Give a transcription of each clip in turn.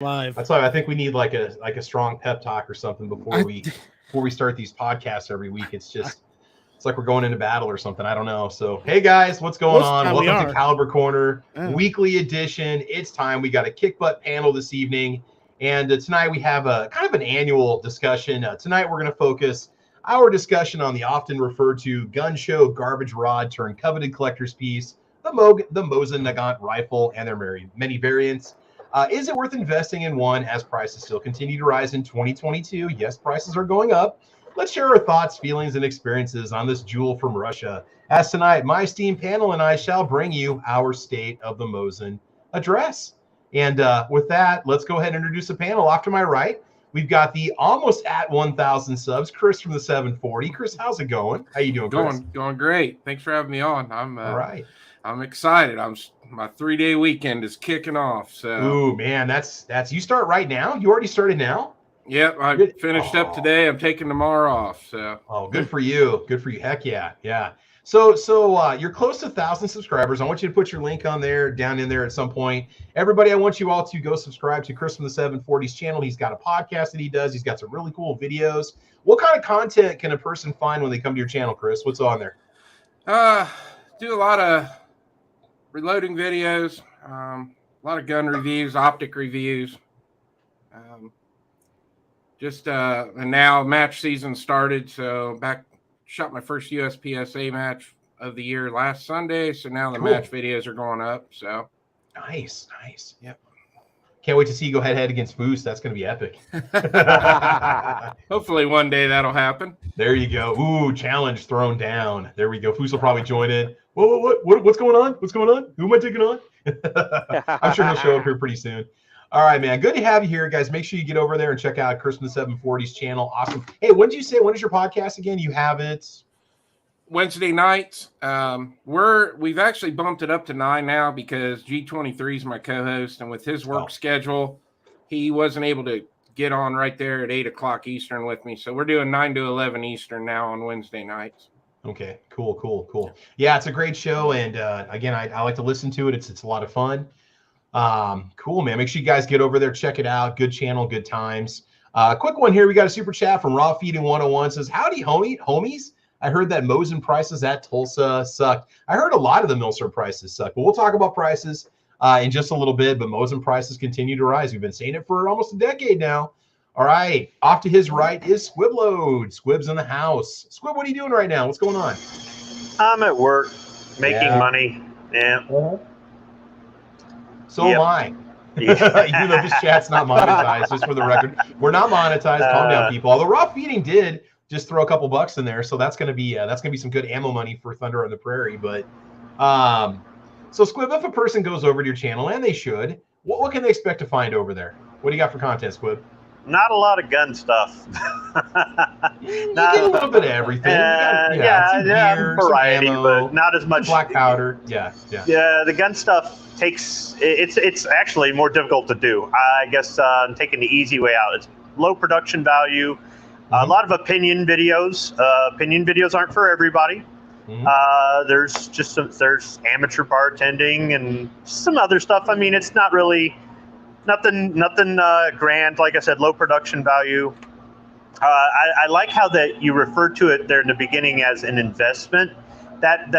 Live. That's why I think we need like a strong pep talk or something before we start these podcasts every week. It's like we're going into battle or something. I don't know. So hey guys, what's going on? Welcome to Caliber Corner Weekly Edition. It's time. We got a kick butt panel this evening, and tonight we have a kind of an annual discussion. Tonight we're going to focus our discussion on the often referred to gun show garbage rod turned coveted collector's piece, the Mosin Nagant rifle, and their many variants. Is it worth investing in one as prices still continue to rise in 2022? Yes, prices are going up. Let's share our thoughts, feelings, and experiences on this jewel from Russia. As tonight, my esteemed panel and I shall bring you our State of the Mosin address. And with that, let's go ahead and introduce the panel. Off to my right, we've got the almost at 1,000 subs, Chris from the 740. Chris, how's it going? How you doing, Chris? Going great. Thanks for having me on. All right. I'm excited. My 3-day weekend is kicking off. So, ooh, man, that's you start right now. You already started now. Yep, I finished up today. I'm taking tomorrow off. So, good for you. Good for you. Heck yeah, yeah. So you're close to 1,000 subscribers. I want you to put your link on there, down in there at some point. Everybody, I want you all to go subscribe to Chris from the 740's channel. He's got a podcast that he does. He's got some really cool videos. What kind of content can a person find when they come to your channel, Chris? What's on there? Do a lot of reloading videos, a lot of gun reviews, optic reviews. And now match season started, so shot my first USPSA match of the year last Sunday, so now the match videos are going up. So nice. Yep. Can't wait to see you go head against Foos. That's going to be epic. Hopefully one day that'll happen. There you go. Ooh, challenge thrown down. There we go. Foos will probably join in. What's going on? What's going on? Who am I taking on? I'm sure he'll show up here pretty soon. All right, man. Good to have you here, guys. Make sure you get over there and check out Chris from the 740's channel. Awesome. Hey, when is your podcast again? You have it Wednesday nights. We've actually bumped it up to 9 now because G23 is my co-host, and with his work schedule, he wasn't able to get on right there at 8 o'clock Eastern with me. So we're doing 9 to 11 Eastern now on Wednesday nights. Okay, cool. Yeah, it's a great show, and again, I like to listen to it. It's a lot of fun. Cool, man. Make sure you guys get over there, check it out. Good channel, good times. Quick one here. We got a super chat from Raw Feeding 101. Says, howdy, homies. I heard that Mosin prices at Tulsa sucked. I heard a lot of the Milser prices suck, but we'll talk about prices in just a little bit. But Mosin prices continue to rise. We've been saying it for almost a decade now. All right, off to his right is Squibload. Squib's in the house. Squib, what are you doing right now? What's going on? I'm at work, making money. Yeah. So am I. Even though this chat's not monetized, just for the record, we're not monetized. Calm down, people. Although Raw Feeding did just throw a couple bucks in there, so that's gonna be some good ammo money for Thunder on the Prairie. But so Squib, if a person goes over to your channel, and they should, what can they expect to find over there? What do you got for content, Squib? Not a lot of gun stuff. You get a little bit of everything. Variety, ammo, but not as much. Black powder. Yeah. Yeah, the gun stuff it's actually more difficult to do. I guess I'm taking the easy way out. It's low production value. A lot of opinion videos. Opinion videos aren't for everybody. There's amateur bartending and some other stuff. I mean, it's not really nothing grand. Like I said, low production value. I like how that you referred to it there in the beginning as an investment. That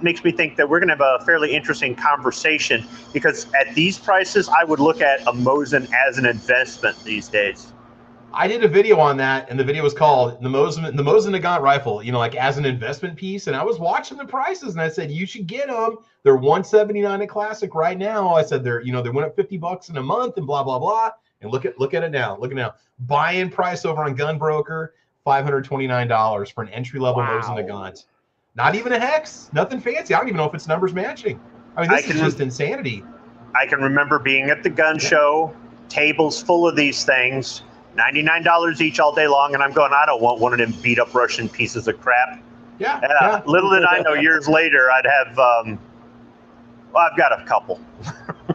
makes me think that we're going to have a fairly interesting conversation, because at these prices, I would look at a Mosin as an investment these days. I did a video on that, and the video was called the Mosin Nagant rifle, like as an investment piece. And I was watching the prices, and I said, you should get them. They're $179 at Classic right now. I said they went up $50 in a month and blah, blah, blah. And look at it now. Look at now. Buy-in price over on Gun Broker, $529 for an entry-level Mosin Nagant. Not even a hex, nothing fancy. I don't even know if it's numbers matching. I mean, this is just insanity. I can remember being at the gun show, tables full of these things, $99 each all day long, and I'm going, I don't want one of them beat up Russian pieces of crap. Yeah. Little did I know, years later, I'd have, I've got a couple.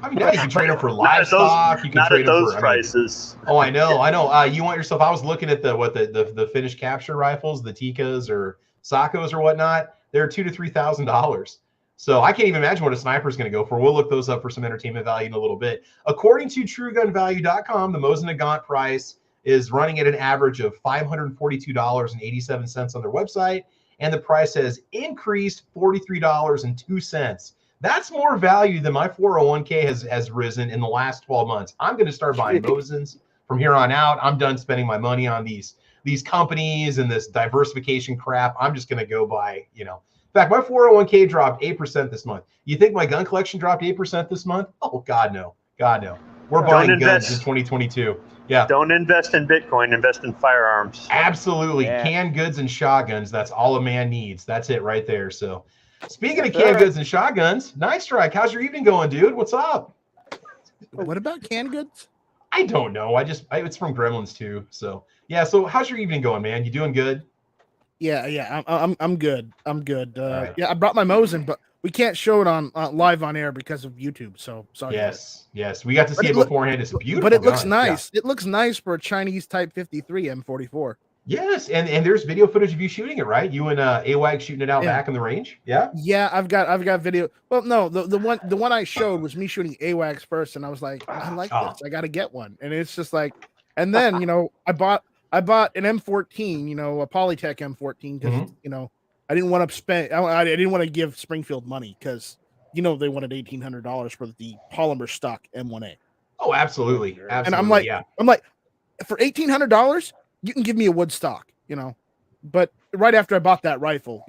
I mean, yeah, you can trade them for livestock. You can not trade at those them for prices. I know. You want yourself? I was looking at the Finnish capture rifles, the Tikas or Sakos or whatnot. They're $2,000 to $3,000. So I can't even imagine what a sniper is going to go for. We'll look those up for some entertainment value in a little bit. According to TrueGunValue.com, the Mosin Nagant price is running at an average of $542.87 on their website, and the price has increased $43.02. That's more value than my 401k has risen in the last 12 months. I'm going to start buying Mosins from here on out. I'm done spending my money on these companies and this diversification crap. I'm just going to go buy, In fact, my 401k dropped 8% this month. You think my gun collection dropped 8% this month? Oh, God, no. God, no. We're buying guns in 2022. Yeah. Don't invest in Bitcoin. Invest in firearms. Absolutely. Yeah. Canned goods and shotguns. That's all a man needs. That's it right there. So speaking of canned goods and shotguns, Night Strike, how's your evening going, dude? What's up? What about canned goods? I don't know. It's from Gremlins too. So yeah. So how's your evening going, man? You doing good? Yeah. I'm good. Right. Yeah, I brought my Mosin, but we can't show it on live on air because of YouTube. So sorry. Yes. We got to see it beforehand. It's beautiful. But it looks nice. Yeah. It looks nice for a Chinese Type 53 M44. Yes, and there's video footage of you shooting it, right? You and AWAG shooting it out back in the range. Yeah. Yeah, I've got video. Well, no, the one I showed was me shooting AWAGs first, and I was like, I like this. I got to get one, and it's just like, and then I bought an M14, a Polytech M14 because I didn't want to spend. I didn't want to give Springfield money because they wanted $1,800 for the polymer stock M1A. Oh, absolutely. And I'm like, for $1,800. You can give me a wood stock, but right after I bought that rifle,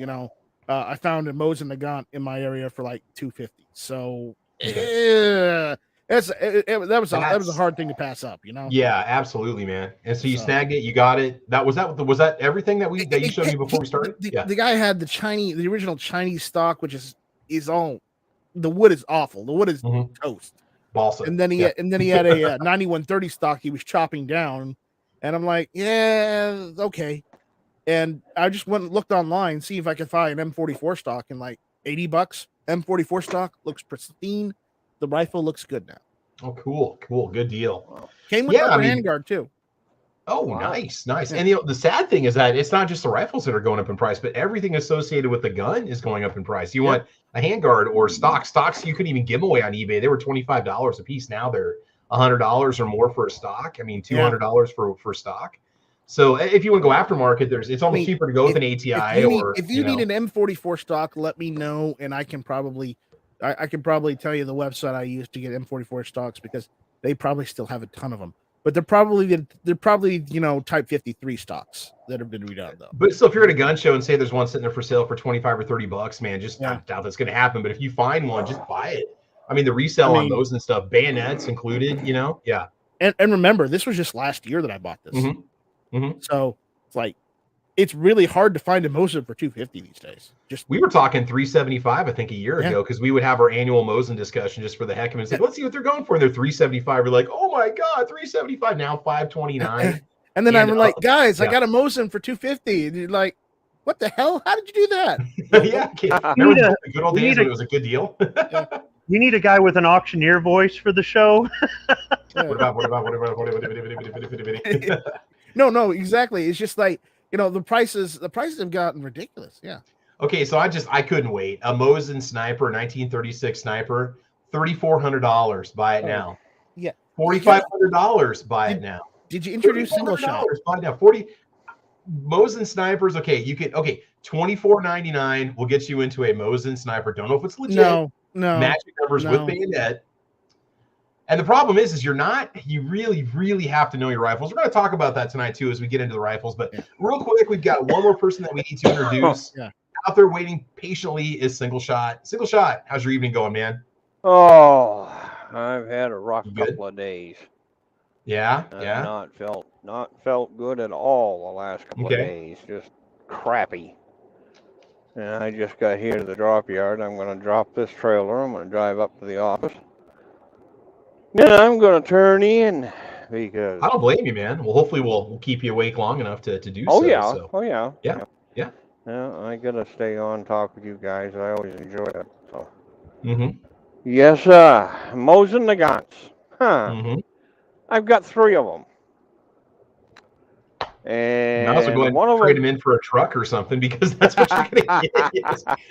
I found a Mosin Nagant in my area for like $250. So that was a hard thing to pass up, Yeah, absolutely, man. And so you snagged it, you got it. Was that everything that you showed me before we started? The guy had the original Chinese stock, which is all the wood is awful. The wood is toast. Balsa. And then he had a 9130 stock he was chopping down. And I'm like, yeah, okay. And I just went and looked online, see if I could find an M44 stock in like $80. M44 stock looks pristine. The rifle looks good now. Oh, cool. Good deal. Came with a handguard too. Oh, wow. Nice. Yeah. And the sad thing is that it's not just the rifles that are going up in price, but everything associated with the gun is going up in price. You want a handguard or stocks, you couldn't even give them away on eBay. They were $25 a piece. Now they're $100 or more for a stock. I mean, $200 for stock. So if you want to go aftermarket, it's almost cheaper to go with an ATI. If you need an M44 stock, let me know, and I can probably tell you the website I use to get M44 stocks because they probably still have a ton of them. But they're probably Type 53 stocks that have been redone though. But still, if you're at a gun show and say there's one sitting there for sale for $25 or $30, man, I doubt that's going to happen. But if you find one, just buy it. I mean, the resale on those and stuff, bayonets included, yeah. And remember, this was just last year that I bought this. So it's like, it's really hard to find a Mosin for $250 these days. We were talking $375, I think, a year ago, because we would have our annual Mosin discussion just for the heck of it. And say, let's see what they're going for. And they're $375. We're like, oh my God, $375 now, $529. And then I'm like, guys, I got a Mosin for $250. And you're like, what the hell? How did you do that? Remember the good old days when it was a good deal? You need a guy with an auctioneer voice for the show. What about? No, exactly. It's just like, the prices have gotten ridiculous. Yeah. Okay, so I couldn't wait. A Mosin sniper, 1936 sniper, $3,400. Buy it now. Yeah. $4,500. Buy it now. Did you introduce single shot? Buy it now. 40 Mosin snipers. Okay, $24.99 will get you into a Mosin sniper. Don't know if it's legit. No. Magic numbers with bayonet. And the problem is you really, really have to know your rifles. We're going to talk about that tonight too as we get into the rifles. But real quick, we've got one more person that we need to introduce. Out there waiting patiently is Single Shot. Single Shot, how's your evening going, man? Oh, I've had a rough couple of days. Yeah. Not felt good at all the last couple of days. Just crappy. And I just got here to the drop yard. I'm going to drop this trailer. I'm going to drive up to the office. Then I'm going to turn in because I don't blame you, man. Well, hopefully we'll keep you awake long enough to do so. Yeah. I got to stay on talk with you guys. I always enjoy it. So. Yes, Mosin Nagants. I've got 3 of them. And I also go ahead and trade them in for a truck or something, because that's what you're going to get.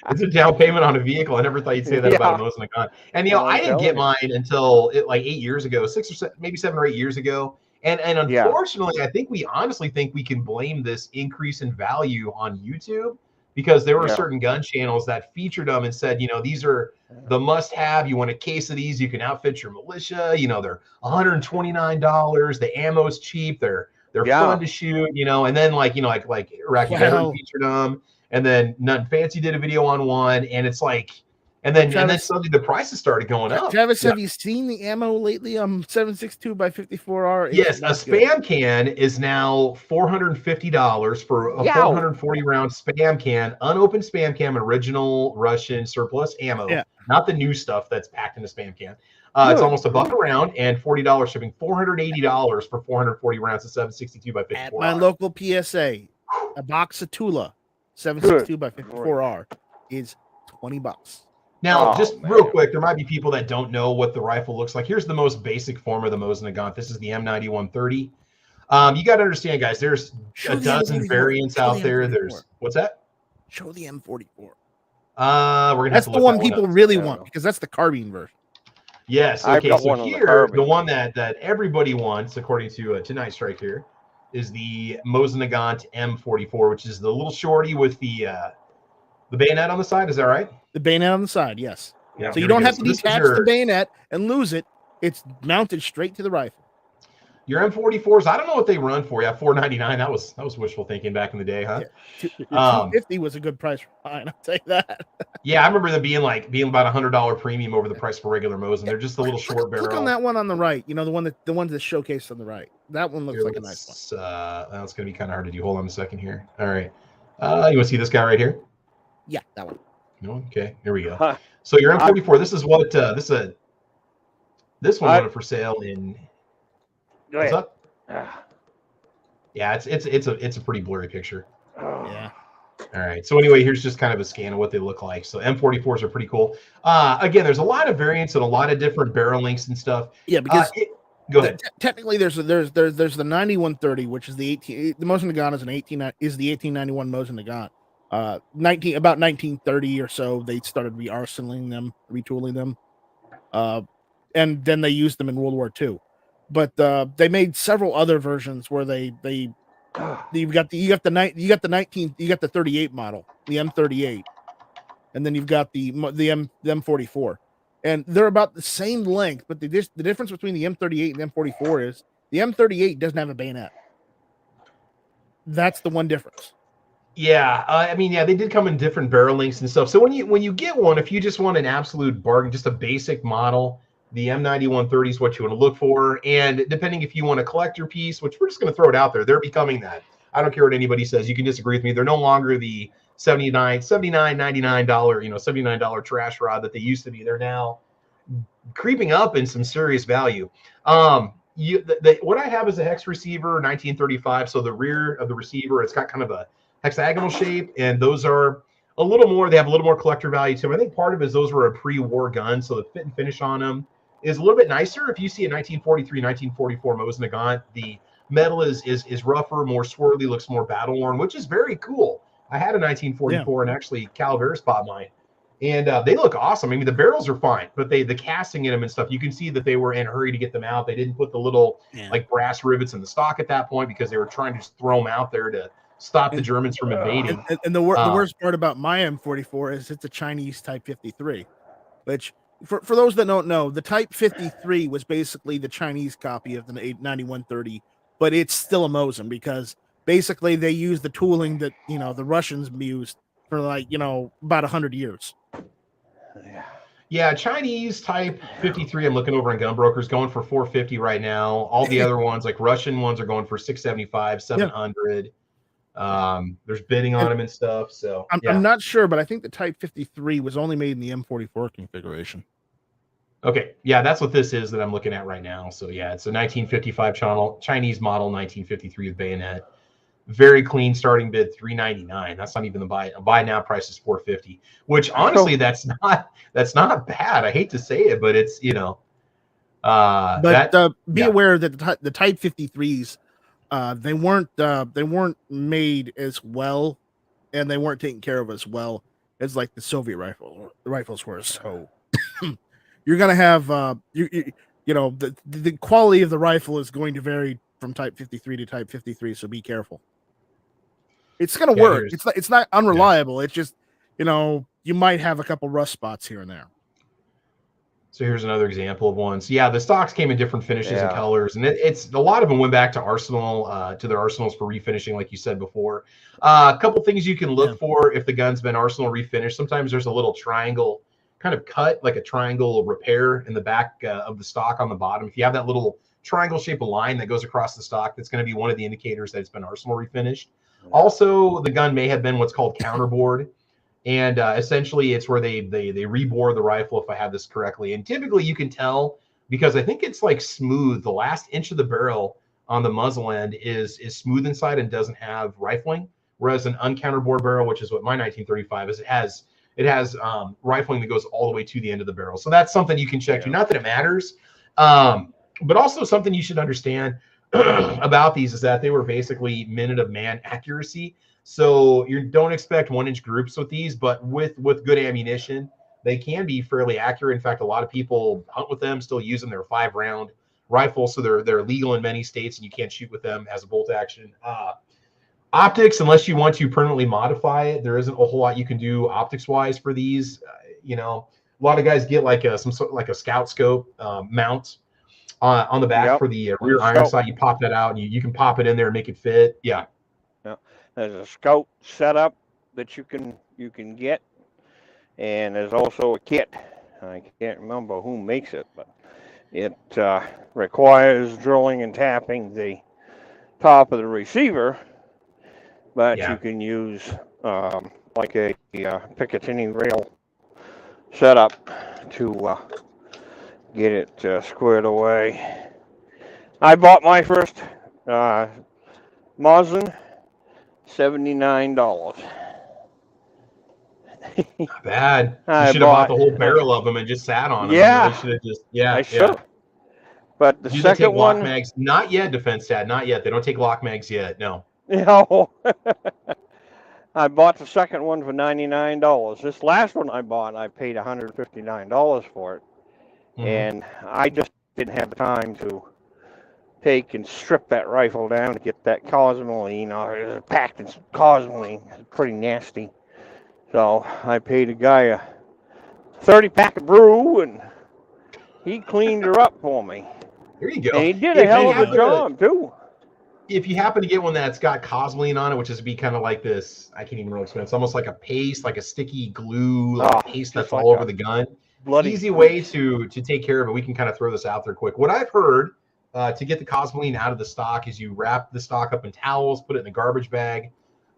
It's a down payment on a vehicle. I never thought you'd say that about a Mosin Nagant. And, I didn't get mine until like 8 years ago, 7 or 8 years ago. And unfortunately, I think we honestly think we can blame this increase in value on YouTube, because there were certain gun channels that featured them and said, these are the must-have. You want a case of these, you can outfit your militia. They're $129. The ammo's cheap. They're fun to shoot. And then like Iraqi Veteran featured them, and then Nothing Fancy did a video on one, and it's like. And then suddenly the prices started going up. Travis, have you seen the ammo lately? 7.62 by 54R. Yes, a spam can is now $450 for a 440 round spam can, unopened spam can, original Russian surplus ammo, not the new stuff that's packed in a spam can. It's almost $1 a round and $40 shipping. $480 for 440 rounds of 7.62 by 54R. At my local PSA, a box of Tula 7.62 by 54R is $20. Now, real quick, there might be people that don't know what the rifle looks like. Here's the most basic form of the Mosin Nagant. This is the M9130. You got to understand, guys, there's a dozen variants out there. There's what's that? Show the M44. We're gonna. That's the one people really want, because that's the carbine version. Yes. Okay. So here, the one that everybody wants, according to Night Strike here, is the Mosin Nagant M44, which is the little shorty with the bayonet on the side. Is that right? The bayonet on the side, yes. Yeah, so you don't have to detach the bayonet and lose it. It's mounted straight to the rifle. Your M44s, I don't know what they run for. Yeah, $499. That was wishful thinking back in the day, huh? Yeah. $250 was a good price for mine. I'll tell you that. Yeah, I remember them being about $100 premium over the price for regular Mosin. They're just a little short barrel. Look on that one on the right. The ones that showcased on the right. That one looks like a nice one. That's going to be kind of hard to do. Hold on a second here. All right. You want to see this guy right here? Yeah, that one. No, okay, here we go. So your M44. This is what this one wanted for sale in. What's up? Yeah, it's a pretty blurry picture. Yeah. All right. So anyway, here's just kind of a scan of what they look like. So M44s are pretty cool. Again, there's a lot of variants and a lot of different barrel lengths and stuff. Yeah, because go ahead. Technically, there's the 9130, which is the Mosin Nagant is the 1891 Mosin Nagant. About 1930 or so, they started retooling them, and then they used them in World War II. But they made several other versions where you've got the 38 model, the M38, and then you've got the M44, and they're about the same length. But the difference between the M38 and the M44 is the M38 doesn't have a bayonet. That's the one difference. Yeah, they did come in different barrel lengths and stuff. So when you get one, if you just want an absolute bargain, just a basic model, the M9130 is what you want to look for. And depending if you want a collector piece, which we're just going to throw it out there, they're becoming that. I don't care what anybody says. You can disagree with me. They're no longer the $99, $99, $79 trash rod that they used to be. They're now creeping up in some serious value. What I have is a hex receiver, 1935. So the rear of the receiver, it's got kind of a hexagonal shape, and those are a little more. They have a little more collector value to them. I think part of it is those were a pre-war gun, so the fit and finish on them is a little bit nicer. If you see a 1943, 1944 Mosin Nagant, the metal is rougher, more swirly, looks more battle worn, which is very cool. I had a 1944 and actually Calaveras bought mine, and they look awesome. The barrels are fine, but the casting in them and stuff, you can see that they were in a hurry to get them out. They didn't put the little like brass rivets in the stock at that point because they were trying to just throw them out there to stop the Germans from invading. And the worst part about my M44 is it's a Chinese Type 53, which for those that don't know, the Type 53 was basically the Chinese copy of the 9130, but it's still a Mosin because basically they use the tooling that the Russians used for about 100 years. Yeah, Chinese Type 53. I'm looking over on Gun Brokers, going for $450 right now. All the other ones, like Russian ones, are going for $675, $700. There's bidding on them and stuff. So I'm not sure, but I think the Type 53 was only made in the M44 configuration. Okay, yeah, that's what this is that I'm looking at right now. So yeah, it's a 1955 Chinese model, 1953 with bayonet. Very clean starting bid, $399. That's not even the buy now price is $450. Which honestly, that's not bad. I hate to say it, but it's be aware that the Type 53s. they weren't made as well, and they weren't taken care of as well as like the Soviet rifles were. So you're gonna have the quality of the rifle is going to vary from Type 53 to Type 53. So be careful. It's gonna work. It's not unreliable. It's just you might have a couple rust spots here and there. So here's another example of one. So yeah, the stocks came in different finishes and colors, and it's a lot of them went back to Arsenal, to their arsenals for refinishing, like you said before. A couple things you can look for if the gun's been Arsenal refinished. Sometimes there's a little triangle kind of cut, like a triangle repair in the back of the stock on the bottom. If you have that little triangle shaped line that goes across the stock, that's going to be one of the indicators that it's been Arsenal refinished. Also, the gun may have been what's called counterbored. And essentially, it's where they rebore the rifle, if I have this correctly. And typically, you can tell because I think it's like smooth. The last inch of the barrel on the muzzle end is smooth inside and doesn't have rifling. Whereas an uncounterbore barrel, which is what my 1935 is, it has rifling that goes all the way to the end of the barrel. So that's something you can check. Not that it matters, but also something you should understand about these is that they were basically minute of man accuracy. So you don't expect 1-inch groups with these, but with good ammunition, they can be fairly accurate. In fact, a lot of people hunt with them, still use them. They're 5-round rifles, so they're legal in many states, and you can't shoot with them as a bolt action. Optics, unless you want to permanently modify it, there isn't a whole lot you can do optics-wise for these. A lot of guys get like some sort like a scout scope mount on the back for the rear iron sight. You pop that out, and you can pop it in there and make it fit. Yeah. There's a scout setup that you can get, and there's also a kit. I can't remember who makes it, but it requires drilling and tapping the top of the receiver, but you can use like a Picatinny rail setup to get it squared away. I bought my first Mosin. $79. Not bad. You should have bought the whole barrel of them and just sat on them. Yeah, you should have just I should. But the second one, lock mags, not yet. Defense Dad, not yet. They don't take lock mags yet. No. No. I bought the second one for $99. This last one I bought, I paid $159 for it, and I just didn't have the time to take and strip that rifle down to get that cosmoline, packed in cosmoline. It's pretty nasty. So I paid a guy a 30-pack of brew, and he cleaned her up for me. There you go. And he did a hell of a job, too. If you happen to get one that's got cosmoline on it, which is be kind of like this, I can't even really explain. It's almost like a paste, like a sticky glue, like paste that's all over the gun. Easy way to take care of it. We can kind of throw this out there quick. What I've heard to get the cosmoline out of the stock is you wrap the stock up in towels, put it in a garbage bag,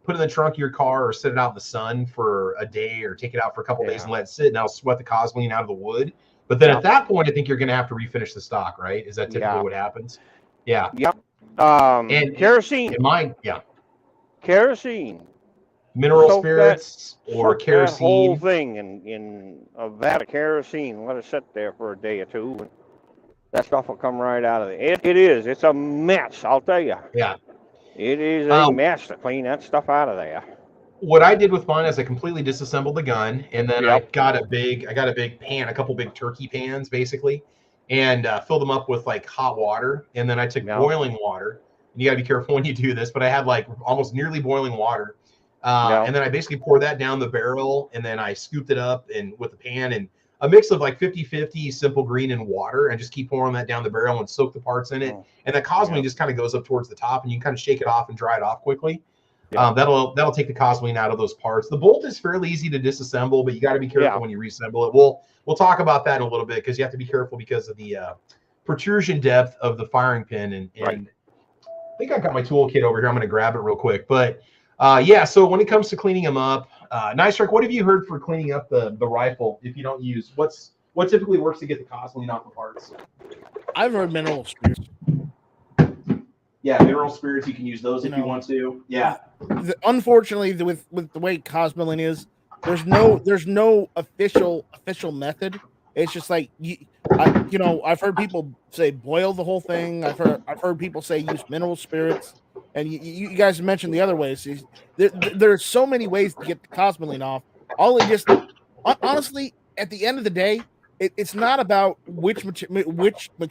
put it in the trunk of your car, or sit it out in the sun for a day, or take it out for a couple days and let it sit, and that'll sweat the cosmoline out of the wood. But then at that point, I think you're going to have to refinish the stock, right? Is that typically what happens? Yeah. Yep. And kerosene. In mine, kerosene. Mineral spirits or kerosene. That whole thing in a vat of kerosene. Let it sit there for a day or two. And that stuff will come right out of there. It is. It's a mess, I'll tell you. Yeah. It is a mess to clean that stuff out of there. What I did with mine is I completely disassembled the gun, and then I got a big pan, a couple big turkey pans, basically, and filled them up with like hot water. And then I took boiling water. And you got to be careful when you do this, but I had like almost nearly boiling water. And then I basically poured that down the barrel, and then I scooped it up and with the pan, and a mix of like 50-50 simple green and water, and just keep pouring that down the barrel and soak the parts in it. And that cosmoline just kind of goes up towards the top, and you can kind of shake it off and dry it off quickly. That'll take the cosmoline out of those parts. The bolt is fairly easy to disassemble, but you got to be careful when you reassemble it. We'll talk about that in a little bit, because you have to be careful because of the protrusion depth of the firing pin. And I think I got my toolkit over here. I'm going to grab it real quick. But so when it comes to cleaning them up, Nice Strike, what have you heard for cleaning up the rifle if you don't use what typically works to get the cosmoline off the parts? I've heard mineral spirits. Yeah, mineral spirits, you can use those if you want to. Yeah. Unfortunately, with the way cosmoline is, there's no official method. It's just like I've heard people say boil the whole thing. I've heard people say use mineral spirits, and you guys mentioned the other ways. There's so many ways to get the cosmoline off. All it just honestly, at the end of the day, it's not about which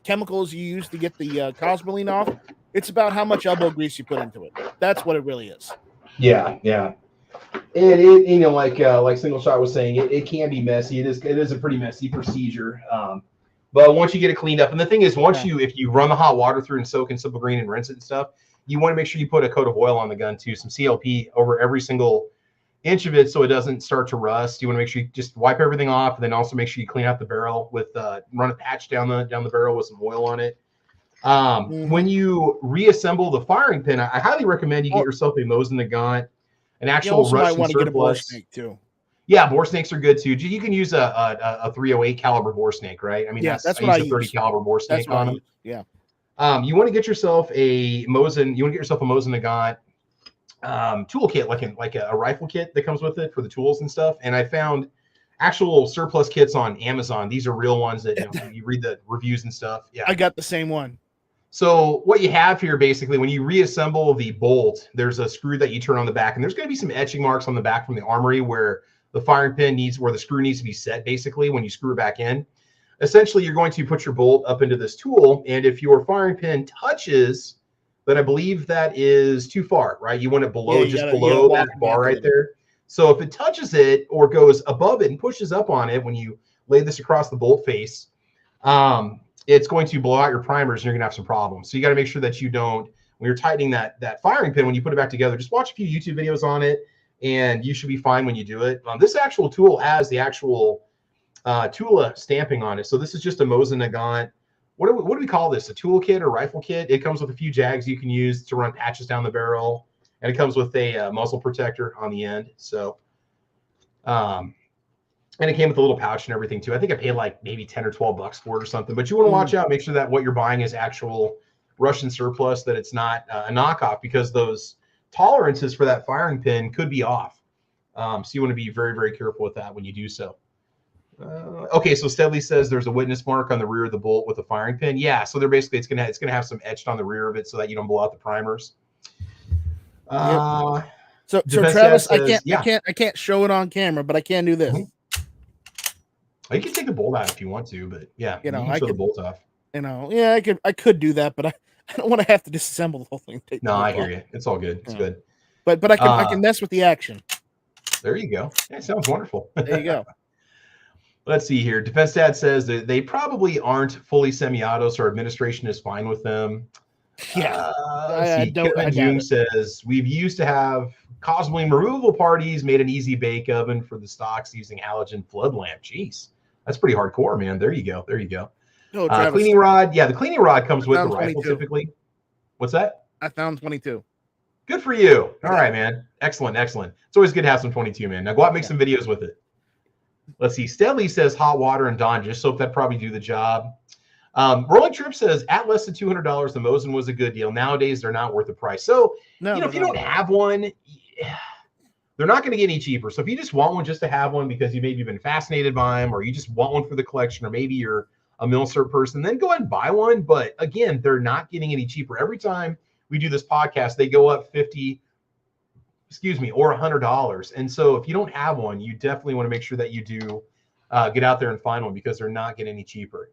chemicals you use to get the cosmoline off. It's about how much elbow grease you put into it. That's what it really is. Yeah. And it like Single Shot was saying, it can be messy. It is a pretty messy procedure. But once you get it cleaned up, and the thing is, if you run the hot water through and soak in Simple Green and rinse it and stuff, you want to make sure you put a coat of oil on the gun too, some CLP over every single inch of it so it doesn't start to rust. You want to make sure you just wipe everything off, and then also make sure you clean out the barrel with run a patch down the barrel with some oil on it. When you reassemble the firing pin, I highly recommend you get yourself a Mosin Nagant, an actual Russian surplus. Too. Yeah, bore snakes are good too. You can use a 308 caliber bore snake, right? I mean, that's I what use a 30 caliber bore snake on them. Yeah. You want to get yourself a Mosin. You want to get yourself a Mosin Nagant toolkit, like a rifle kit that comes with it for the tools and stuff. And I found actual surplus kits on Amazon. These are real ones that you read the reviews and stuff. Yeah, I got the same one. So what you have here, basically, when you reassemble the bolt, there's a screw that you turn on the back, and there's going to be some etching marks on the back from the armory where the firing pin where the screw needs to be set, basically, when you screw it back in. Essentially, you're going to put your bolt up into this tool, and if your firing pin touches, then I believe that is too far, right? You want it below, below that bar right there. So if it touches it or goes above it and pushes up on it when you lay this across the bolt face, it's going to blow out your primers and you're gonna have some problems. So you got to make sure that you don't, when you're tightening that firing pin, when you put it back together, just watch a few YouTube videos on it and you should be fine when you do it. This actual tool has the actual Tula stamping on it. So this is just a Mosin Nagant. What do we call this? A tool kit or rifle kit? It comes with a few jags you can use to run patches down the barrel, and it comes with a muzzle protector on the end. So, and it came with a little pouch and everything too. I think I paid like maybe 10 or 12 bucks for it or something. But you want to watch out, make sure that what you're buying is actual Russian surplus, that it's not a knockoff, because those tolerances for that firing pin could be off. So you want to be very, very careful with that when you do so. Okay, so Steadley says there's a witness mark on the rear of the bolt with the firing pin. Yeah, so they're basically it's gonna have some etched on the rear of it so that you don't blow out the primers. So Travis, says, I can't show it on camera, but I can do this. You can take the bolt out if you want to, but yeah, you can show the bolt off. I could do that, but I don't want to have to disassemble the whole thing. No, I hear you. It's all good. It's good. But I can mess with the action. There you go. Yeah, it sounds wonderful. There you go. Let's see here. Defense Dad says that they probably aren't fully semi-auto, so our administration is fine with them. Yeah. Kevin Jung says we've used to have cosmoline removal parties, made an easy bake oven for the stocks using halogen flood lamp. Jeez, that's pretty hardcore, man. There you go. Oh, cleaning rod. Yeah, the cleaning rod comes with the rifle typically. What's that? I found 22. Good for you. All right, man. Excellent. It's always good to have some 22, man. Now go out and make some videos with it. Let's see. Steadley says hot water and Dawn dish soap. That probably do the job. Rolling Trip says at less than $200, the Mosin was a good deal. Nowadays, they're not worth the price. So, if you don't have one, they're not going to get any cheaper. So if you just want one just to have one because you maybe been fascinated by them, or you just want one for the collection, or maybe you're a milcert person, then go ahead and buy one. But again, they're not getting any cheaper. Every time we do this podcast, they go up or $100. And so if you don't have one, you definitely want to make sure that you do get out there and find one, because they're not getting any cheaper.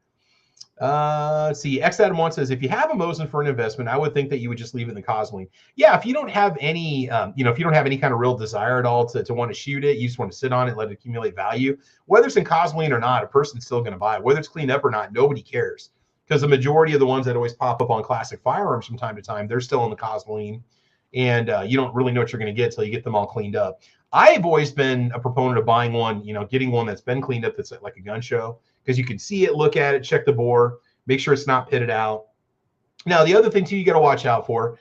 Let's see. X Adam 1 says, if you have a Mosin for an investment, I would think that you would just leave it in the cosmoline. Yeah, if you don't have any, if you don't have any kind of real desire at all to want to shoot it, you just want to sit on it, let it accumulate value, whether it's in cosmoline or not, a person's still going to buy it. Whether it's cleaned up or not, nobody cares, because the majority of the ones that always pop up on classic firearms from time to time, they're still in the cosmoline, and you don't really know what you're going to get till you get them all cleaned up. I've always been a proponent of buying one, getting one that's been cleaned up, that's like a gun show, because you can see it, look at it, check the bore, make sure it's not pitted out. Now, the other thing too, you got to watch out for,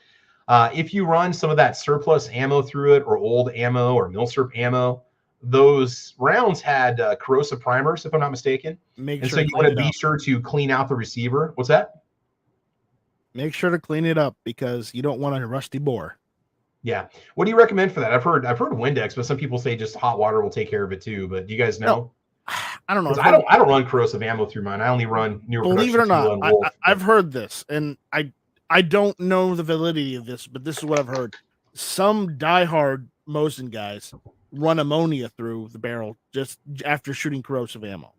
if you run some of that surplus ammo through it, or old ammo, or milsurp ammo, those rounds had corrosive primers, if I'm not mistaken. So you want to be sure to clean out the receiver. What's that? Make sure to clean it up, because you don't want a rusty bore. Yeah. What do you recommend for that? I've heard Windex, but some people say just hot water will take care of it too. But do you guys know? I don't know. I don't run corrosive ammo through mine. I only run newer believe it or production not, Wolf. I've heard this, and I don't know the validity of this, but this is what I've heard. Some diehard Mosin guys run ammonia through the barrel just after shooting corrosive ammo.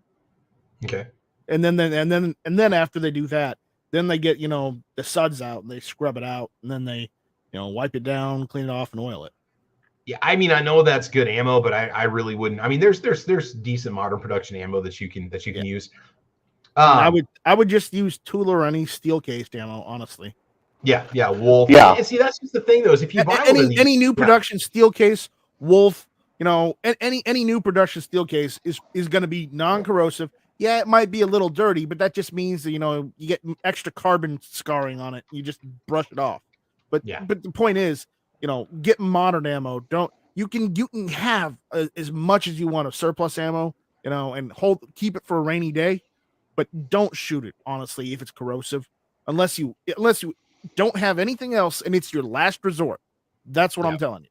Okay. And then after they do that, then they get, the suds out and they scrub it out, and then they, wipe it down, clean it off, and oil it. Yeah, I mean, I know that's good ammo, but I really wouldn't. I mean, there's decent modern production ammo that you can use. I would just use Tula or any steel cased ammo, honestly. Yeah, Wolf. Yeah. And see, that's just the thing, though, is if you buy any new production steel case, Wolf, any new production steel case is going to be non-corrosive. Yeah, it might be a little dirty, but that just means that you get extra carbon scarring on it. You just brush it off. But the point is, get modern ammo. You can have as much as you want of surplus ammo, and keep it for a rainy day, but don't shoot it, honestly, if it's corrosive, unless you don't have anything else and it's your last resort. That's what I'm telling you.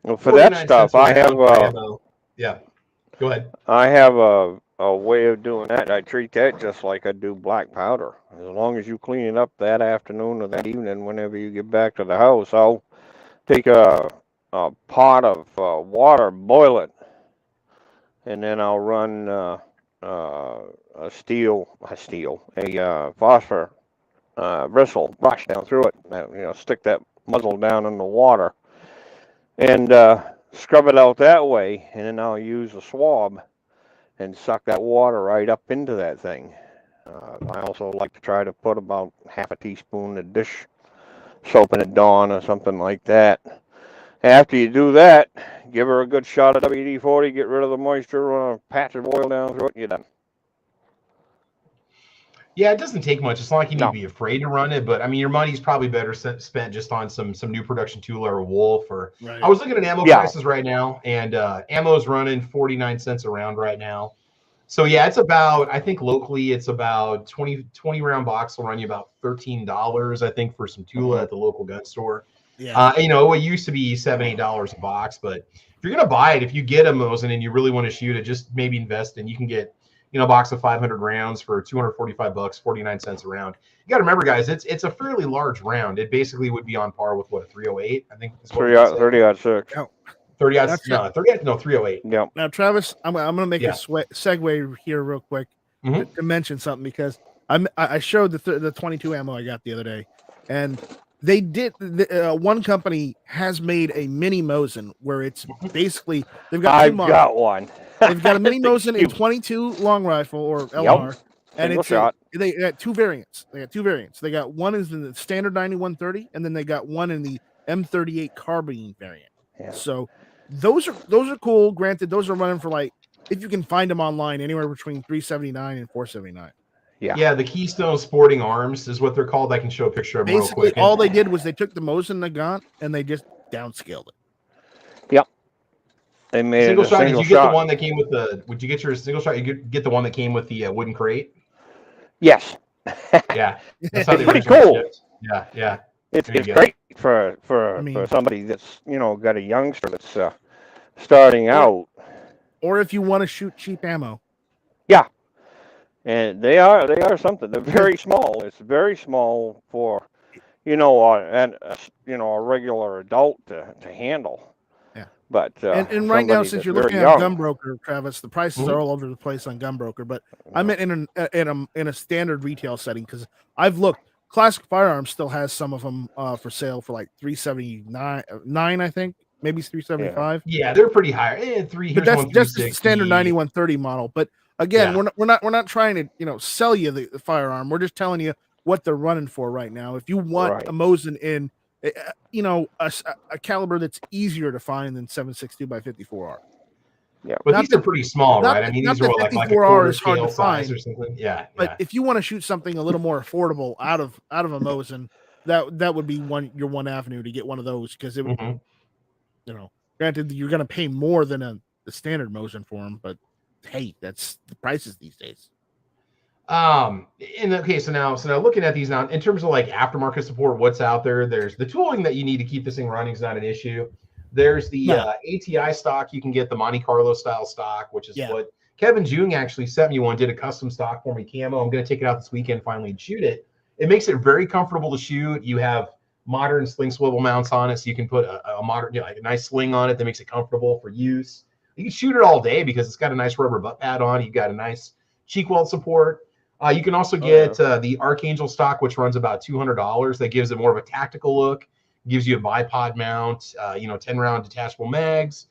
Well, for that stuff, I have go ahead. I have a way of doing that. I treat that just like I do black powder. As long as you clean it up that afternoon or that evening, whenever you get back to the house, I'll take a pot of water, boil it, and then I'll run a phosphor bristle brush down through it. Stick that muzzle down in the water and scrub it out that way, and then I'll use a swab and suck that water right up into that thing. I also like to try to put about half a teaspoon of dish soap in it, Dawn, or something like that. After you do that, give her a good shot of WD-40, get rid of the moisture, run a patch of oil down through it, and you're done. Yeah, it doesn't take much. It's not like you need to be afraid to run it, but I mean, your money's probably better spent just on some new production Tula or Wolf. Right. I was looking at ammo prices right now, and ammo's running 49 cents a round right now. So yeah, it's about, I think locally it's about 20 round box will run you about $13, I think, for some Tula at the local gun store. Yeah. It used to be $7-8 a box, but if you're gonna buy it, if you get a Mosin and you really want to shoot it, just maybe invest in. You can get a box of 500 rounds for $245, 49 cents a round. You got to remember, guys, it's a fairly large round. It basically would be on par with a 308, I think. 30-06. Oh, 308. Yeah. Now, Travis, I'm going to make a segue here real quick to mention something, because I showed the 22 ammo I got the other day, and they did. One company has made a mini Mosin where it's basically they've got. I've got one. They've got a mini Mosin in 22 long rifle or LR, and it's they got two variants. They got one is in the standard 9130, and then they got one in the M38 carbine variant. Yeah. So those are cool. Granted, those are running for, like, if you can find them online, anywhere between $379 and $479. Yeah, the Keystone Sporting Arms is what they're called. I can show a picture of them real quick. All they did was they took the Mosin Nagant and they just downscaled it. Yep. They made single shot. Did you get the one that came with the? Would you get your single shot? You get the one that came with the wooden crate. Yes. Yeah, that's how they pretty cool. Shipped. Yeah. It's great for somebody that's got a youngster that's starting out, or if you want to shoot cheap ammo. Yeah. And they are something. They're very small. It's very small for, a regular adult to handle. Yeah. But and right now, since you're looking at Gunbroker, Travis, the prices are all over the place on Gunbroker. But I meant in a standard retail setting, because I've looked. Classic Firearms still has some of them for sale for like $379, I think, maybe $375. Yeah, they're pretty high. But that's just the standard 9130 model. But again, we're not trying to sell you the firearm. We're just telling you what they're running for right now. If you want a Mosin in a caliber that's easier to find than 7.62 by 54R. Yeah, but these are pretty small, right? I mean, these are like a quarter is hard to find or something. Yeah, but if you want to shoot something a little more affordable out of a Mosin, that would be your one avenue to get one of those, because it would, granted you're going to pay more than the standard Mosin for them, but hey, that's the prices these days. So now looking at these now in terms of like aftermarket support, what's out there? There's the tooling that you need to keep this thing running is not an issue. There's the ATI stock. You can get the Monte Carlo style stock, which is what Kevin Jung actually sent me one, did a custom stock for me camo. I'm going to take it out this weekend finally and shoot it. It makes it very comfortable to shoot. You have modern sling swivel mounts on it, so you can put a modern, like a nice sling on it that makes it comfortable for use. You can shoot it all day because it's got a nice rubber butt pad on. You got a nice cheek weld support. You can also get the Archangel stock, which runs about $200. That gives it more of a tactical look. Gives you a bipod mount. 10-round detachable mags.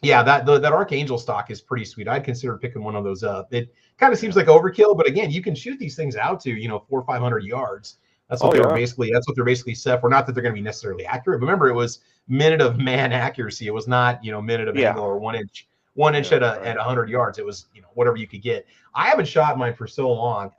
Yeah, that Archangel stock is pretty sweet. I'd consider picking one of those up. It kind of seems like overkill, but again, you can shoot these things out to 400 or 500 yards. That's what they're basically set for. Not that they're going to be necessarily accurate, but remember, it was minute of man accuracy. It was not minute of angle or 1 inch. 1 inch at 100 yards. It was whatever you could get. I haven't shot mine for so long.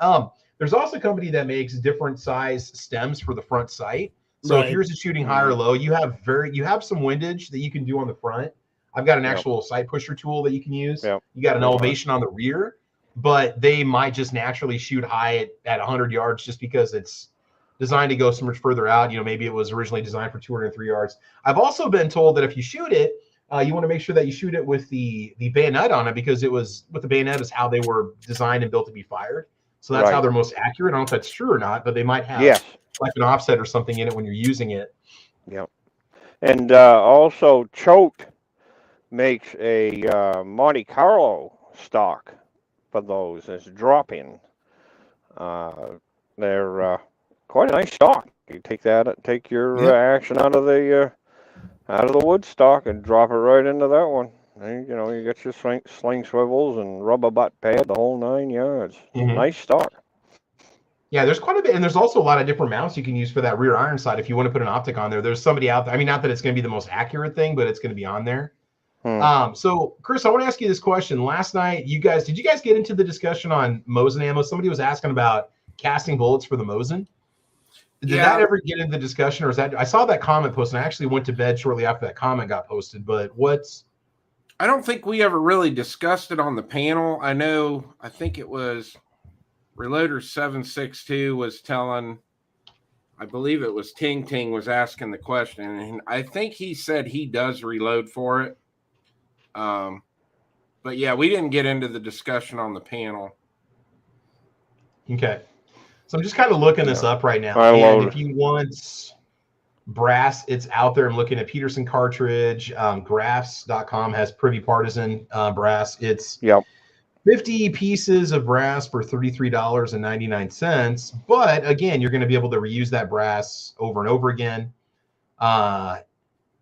There's also a company that makes different size stems for the front sight. So if yours is shooting high or low, you have some windage that you can do on the front. I've got an actual sight pusher tool that you can use. You got an elevation on the rear, but they might just naturally shoot high at 100 yards just because it's designed to go so much further out. Maybe it was originally designed for 203 yards. I've also been told that if you shoot it, you want to make sure that you shoot it with the bayonet on it, because it was with the bayonet is how they were designed and built to be fired. So that's how they're most accurate. I don't know if that's true or not, but they might have like an offset or something in it when you're using it. Yep. And also Choate makes a Monte Carlo stock for those as drop-in. They're quite a nice stock. You take your action out of the wood stock and drop it right into that one. And, you get your sling swivels and rubber butt pad, the whole 9 yards. Nice stock. Yeah, there's quite a bit, and there's also a lot of different mounts you can use for that rear iron sight if you want to put an optic on there. There's somebody out there. I mean, not that it's going to be the most accurate thing, but it's going to be on there. So Chris, I want to ask you this question. Last night, did you guys get into the discussion on Mosin ammo? Somebody was asking about casting bullets for the Mosin. Did that ever get into the discussion, or is that? I saw that comment post, and I actually went to bed shortly after that comment got posted. But I don't think we ever really discussed it on the panel. I think it was Reloader 762 was telling, I believe it was Ting Ting was asking the question, and I think he said he does reload for it. But yeah, we didn't get into the discussion on the panel. Okay. So I'm just kind of looking this up right now. And if you want brass, it's out there. I'm looking at Peterson cartridge. Graphs.com has Privy Partisan brass. It's 50 pieces of brass for $33.99. But again, you're going to be able to reuse that brass over and over again. And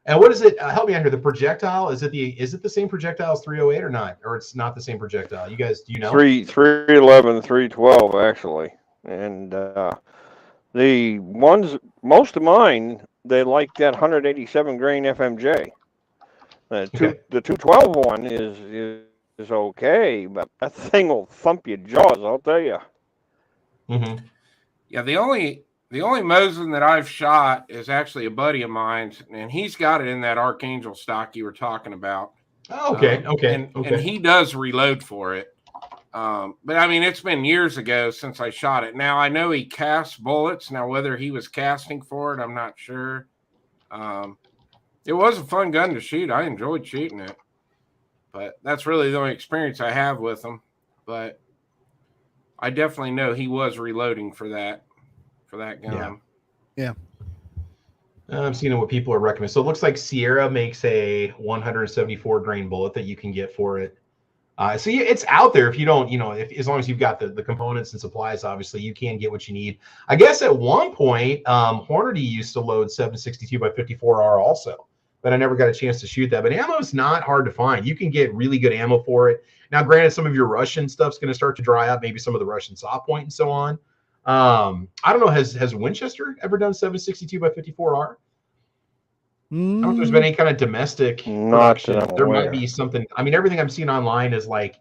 what is it? Help me out here. The projectile, is it the same projectile as 308 or not? Or it's not the same projectile? You guys, do you know? 311, 312 actually. And the ones, most of mine, they like that 187 grain FMJ. The 212 one is okay, but that thing will thump your jaws, I'll tell you. Yeah, the only Mosin that I've shot is actually a buddy of mine, and he's got it in that Archangel stock you were talking about. Oh, okay. And he does reload for it. But I mean, it's been years ago since I shot it. Now I know he casts bullets. Now whether he was casting for it, I'm not sure. It was a fun gun to shoot. I enjoyed shooting it, but that's really the only experience I have with him. But I definitely know he was reloading for that gun. Yeah. I'm seeing what people are recommending. So it looks like Sierra makes a 174 grain bullet that you can get for it. So it's out there. If you don't, as long as you've got the components and supplies, obviously you can get what you need. I guess at one point, Hornady used to load 762 by 54R also, but I never got a chance to shoot that. But ammo is not hard to find. You can get really good ammo for it. Now, granted, some of your Russian stuff's going to start to dry up, maybe some of the Russian saw point and so on. I don't know. Has Winchester ever done 762 by 54R? I don't know if there's been any kind of domestic production. There might be something. I mean, everything I'm seeing online is like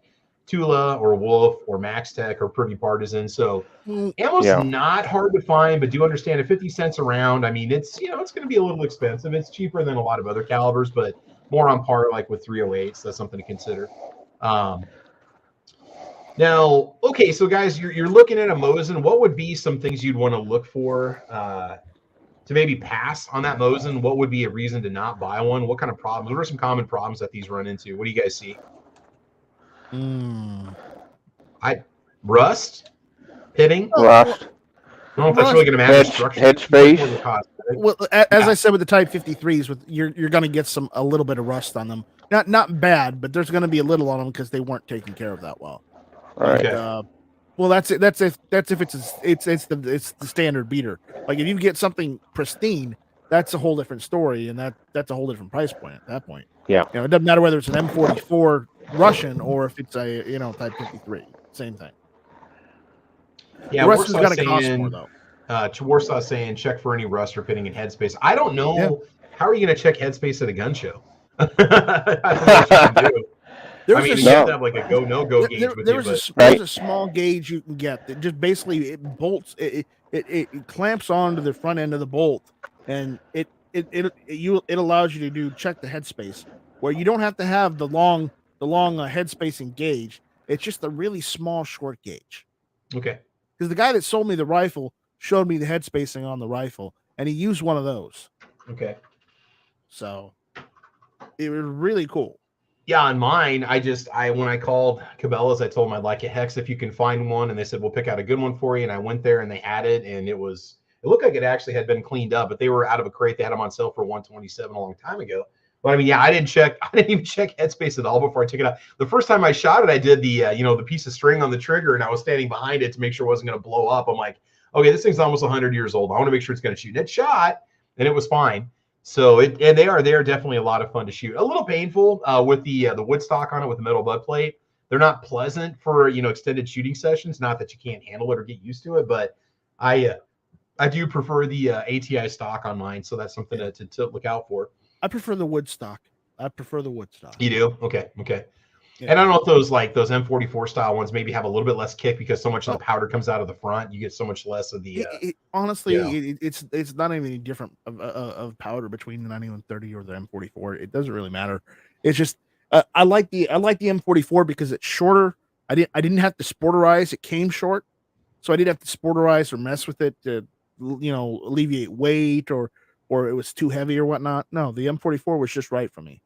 Tula or Wolf or MaxTech or Privy Partisan. So ammo's not hard to find, but do understand at 50 cents a round. I mean, it's it's going to be a little expensive. It's cheaper than a lot of other calibers, but more on par like with 308s. So that's something to consider. Now, okay, so guys, you're looking at a Mosin. What would be some things you'd want to look for to maybe pass on that Mosin? What would be a reason to not buy one? What kind of problems? What are some common problems that these run into? What do you guys see? Rust pitting. Rust. I don't know if that's really going to matter. Structure. Headspace. Well, as I said with the Type 53s, you're going to get a little bit of rust on them. Not bad, but there's going to be a little on them because they weren't taken care of that well. Right. Okay. Well, that's it. That's if it's the standard beater. Like if you get something pristine, that's a whole different story, and that's a whole different price point at that point. Yeah. It doesn't matter whether it's an M44 Russian or if it's a Type 53. Same thing. Yeah, the rust is going to cost more though. Warsaw saying check for any rust or pitting in headspace. I don't know. Yeah. How are you going to check headspace at a gun show? I don't know what you can do. You have to have like a go no go gauge with you. There's a small gauge you can get that just basically it bolts it clamps onto the front end of the bolt, and it allows you to check the headspace where you don't have to have the long headspacing gauge. It's just a really small short gauge. Okay. Because the guy that sold me the rifle showed me the headspacing on the rifle, and he used one of those. Okay. So it was really cool. Yeah, on mine, when I called Cabela's, I told them I'd like a hex if you can find one, and they said we'll pick out a good one for you. And I went there and they had it, and it looked like it actually had been cleaned up, but they were out of a crate. They had them on sale for $127 a long time ago. But I didn't even check headspace at all before I took it out. The first time I shot it, I did the piece of string on the trigger, and I was standing behind it to make sure it wasn't going to blow up. I'm like, okay, this thing's almost 100 years old. I want to make sure it's going to shoot. It shot, and it was fine. So they are definitely a lot of fun to shoot. A little painful with the wood stock on it with the metal butt plate. They're not pleasant for extended shooting sessions. Not that you can't handle it or get used to it, but I do prefer the ATI stock on mine. So that's something to look out for. I prefer the wood stock. You do? Okay. Yeah. And I don't know if those M44 style ones maybe have a little bit less kick because so much of the powder comes out of the front. You get so much less of the. Honestly, it's not even any different of powder between the 9130 or the M44. It doesn't really matter. It's just I like the M44 because it's shorter. I didn't have to sporterize. It came short, so I didn't have to sporterize or mess with it to alleviate weight or it was too heavy or whatnot. No, the M44 was just right for me.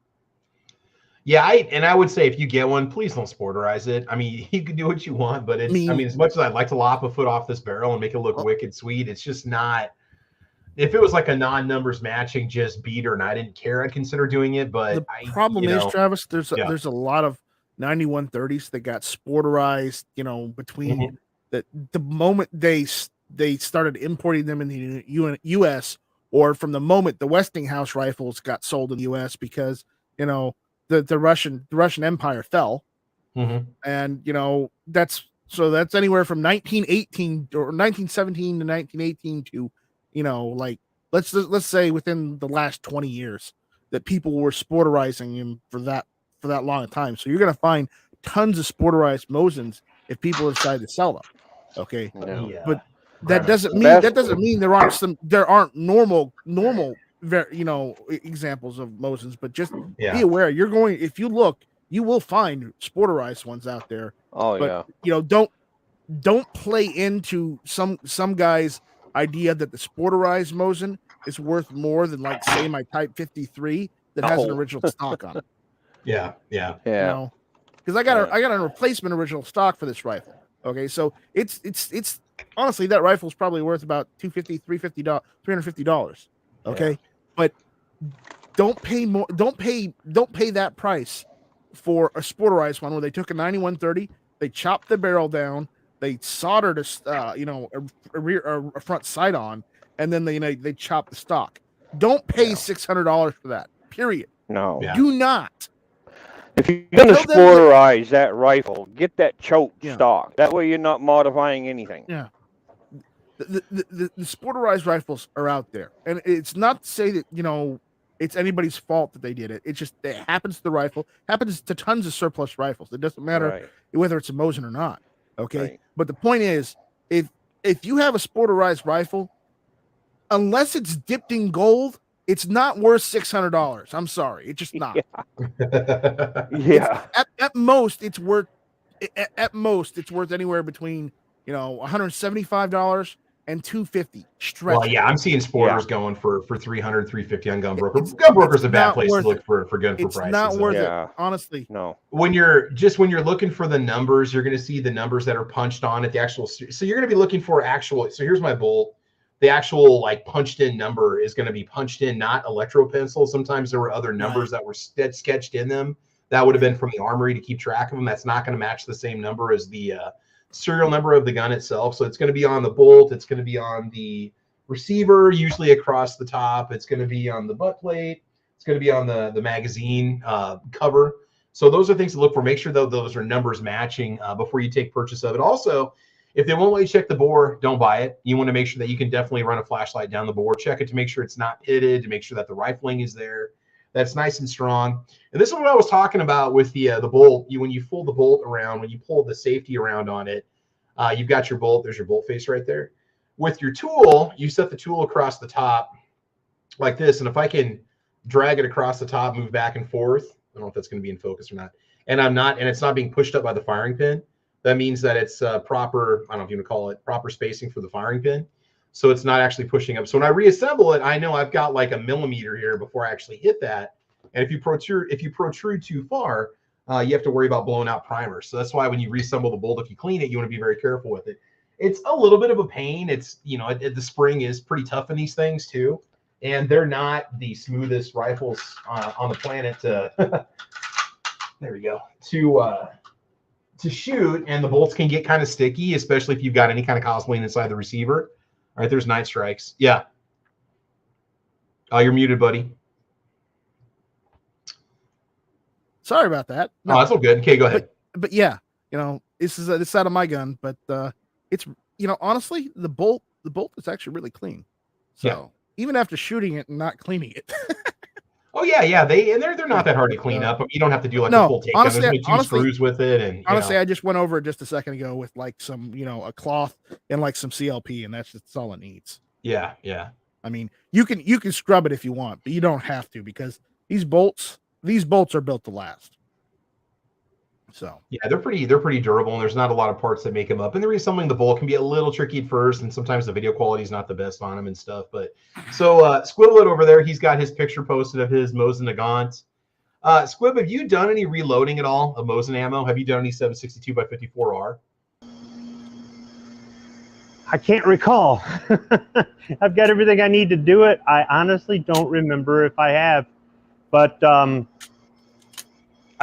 Yeah, I would say if you get one, please don't sporterize it. I mean, you can do what you want, but as much as I'd like to lop a foot off this barrel and make it look wicked sweet, it's just not. If it was like a non-numbers matching just beater and I didn't care, I'd consider doing it. But the problem is, Travis, there's a lot of 9130s that got sporterized, between the moment they started importing them in the U.S. or from the moment the Westinghouse rifles got sold in the U.S. because the Russian Empire fell, and that's anywhere from 1918 or 1917 to 1918 to let's say within the last 20 years that people were sporterizing him for that long time. So you're gonna find tons of sporterized Mosins if people decide to sell them. Okay, but that doesn't mean there aren't normal examples of Mosins, but just be aware. If you look, you will find sporterized ones out there. Don't play into some guy's idea that the sporterized Mosin is worth more than say my Type 53 that has an original stock on it. Yeah. Because I got a replacement original stock for this rifle. Okay, so it's honestly that rifle is probably worth about $250, $350. Okay. But don't pay more. Don't pay that price for a sporterized one where they took a 9130, they chopped the barrel down, they soldered a front sight on, and then they chopped the stock. Don't pay $600 for that. Period. No. Do not. If you're gonna sporterize that rifle, get that choke stock. That way you're not modifying anything. Yeah. The sporterized rifles are out there, and it's not to say that it's anybody's fault that they did it. It's just it happens to the rifle, happens to tons of surplus rifles. It doesn't matter whether it's a Mosin or not. Okay, but the point is, if you have a sporterized rifle, unless it's dipped in gold, it's not worth $600. I'm sorry, it's just not. At most, it's worth anywhere between $175 and 250. Stretch. Well, yeah, I'm seeing sporters going for 300, 350 on Gunbroker. It's Gunbroker's a bad place to look for gun for It's prices. not worth it, honestly. No. When you're looking for the numbers, you're going to see the numbers that are punched on at the actual. So you're going to be looking for actual. So here's my bolt. The actual like punched in number is going to be punched in, not electro pencil. Sometimes there were other numbers that were sketched in them. That would have been from the armory to keep track of them. That's not going to match the same number as the serial number of the gun itself. So it's going to be on the bolt. It's going to be on the receiver, usually across the top. It's going to be on the butt plate. It's going to be on the magazine cover. So those are things to look for. Make sure that those are numbers matching before you take purchase of it. Also, if they won't let you check the bore, don't buy it. You want to make sure that you can definitely run a flashlight down the bore. Check it to make sure it's not pitted, to make sure that the rifling is there. That's nice and strong. And this is what I was talking about with the bolt. When you fold the bolt around, when you pull the safety around on it, you've got your bolt. There's your bolt face right there. With your tool, you set the tool across the top like this. And if I can drag it across the top, move back and forth, I don't know if that's going to be in focus or not. And it's not being pushed up by the firing pin. That means that it's proper, I don't know if you want to call it proper spacing for the firing pin. So it's not actually pushing up. So when I reassemble it, I know I've got like a millimeter here before I actually hit that. And if you protrude too far, you have to worry about blowing out primer. So that's why when you reassemble the bolt, if you clean it, you want to be very careful with it. It's a little bit of a pain. It's, the spring is pretty tough in these things too. And they're not the smoothest rifles on the planet to, there we go, to shoot. And the bolts can get kind of sticky, especially if you've got any kind of cosplay inside the receiver. All right, there's Night Strikes. Yeah. Oh, you're muted, buddy. Sorry about that. No, that's all good. Okay, go ahead. But yeah, this is out of my gun, but it's honestly the bolt is actually really clean. So even after shooting it and not cleaning it. Oh yeah. They're not that hard to clean up. You don't have to do like a full takedown. There's only two screws with it, and honestly, I just went over it just a second ago with like some a cloth and like some CLP, and that's all it needs. Yeah. I mean, you can scrub it if you want, but you don't have to, because these bolts are built to last. So yeah, they're pretty durable, and there's not a lot of parts that make them up. And the reassembling the bolt can be a little tricky at first, and sometimes the video quality is not the best on them and stuff. But so Squibblet over there, he's got his picture posted of his Mosin Nagant. Squib, have you done any reloading at all of Mosin ammo? Have you done any 7.62x54R? I can't recall. I've got everything I need to do it. I honestly don't remember if I have, but I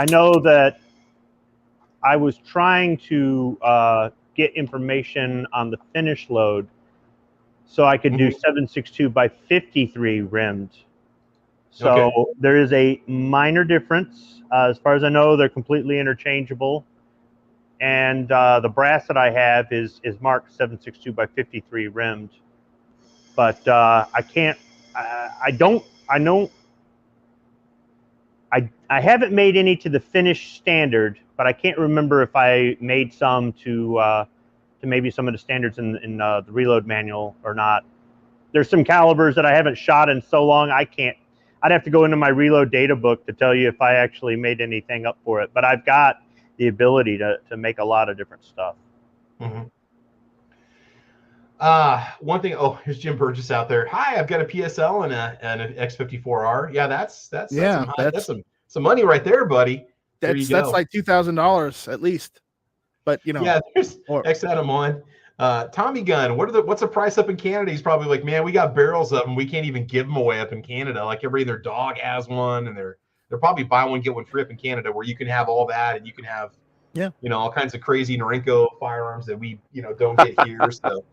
know that I was trying to get information on the finish load so I could do 7.62x53 rimmed. So there is a minor difference. As far as I know, they're completely interchangeable. And the brass that I have is marked 7.62x53 rimmed. But I haven't made any to the finished standard, but I can't remember if I made some to maybe some of the standards in the reload manual or not. There's some calibers that I haven't shot in so long I'd have to go into my reload data book to tell you if I actually made anything up for it. But I've got the ability to make a lot of different stuff. One thing. Oh, here's Jim Burgess out there. Hi, I've got a PSL and an X54R. Yeah, that's some money right there, buddy. That's like $2,000 at least. But there's X Adam on. Tommy Gun, what's the price up in Canada? He's probably like, man, we got barrels of them. We can't even give them away up in Canada. Like everybody, their dog has one, and they're probably buy one get one free up in Canada, where you can have all that, and you can have all kinds of crazy Norinco firearms that we don't get here. So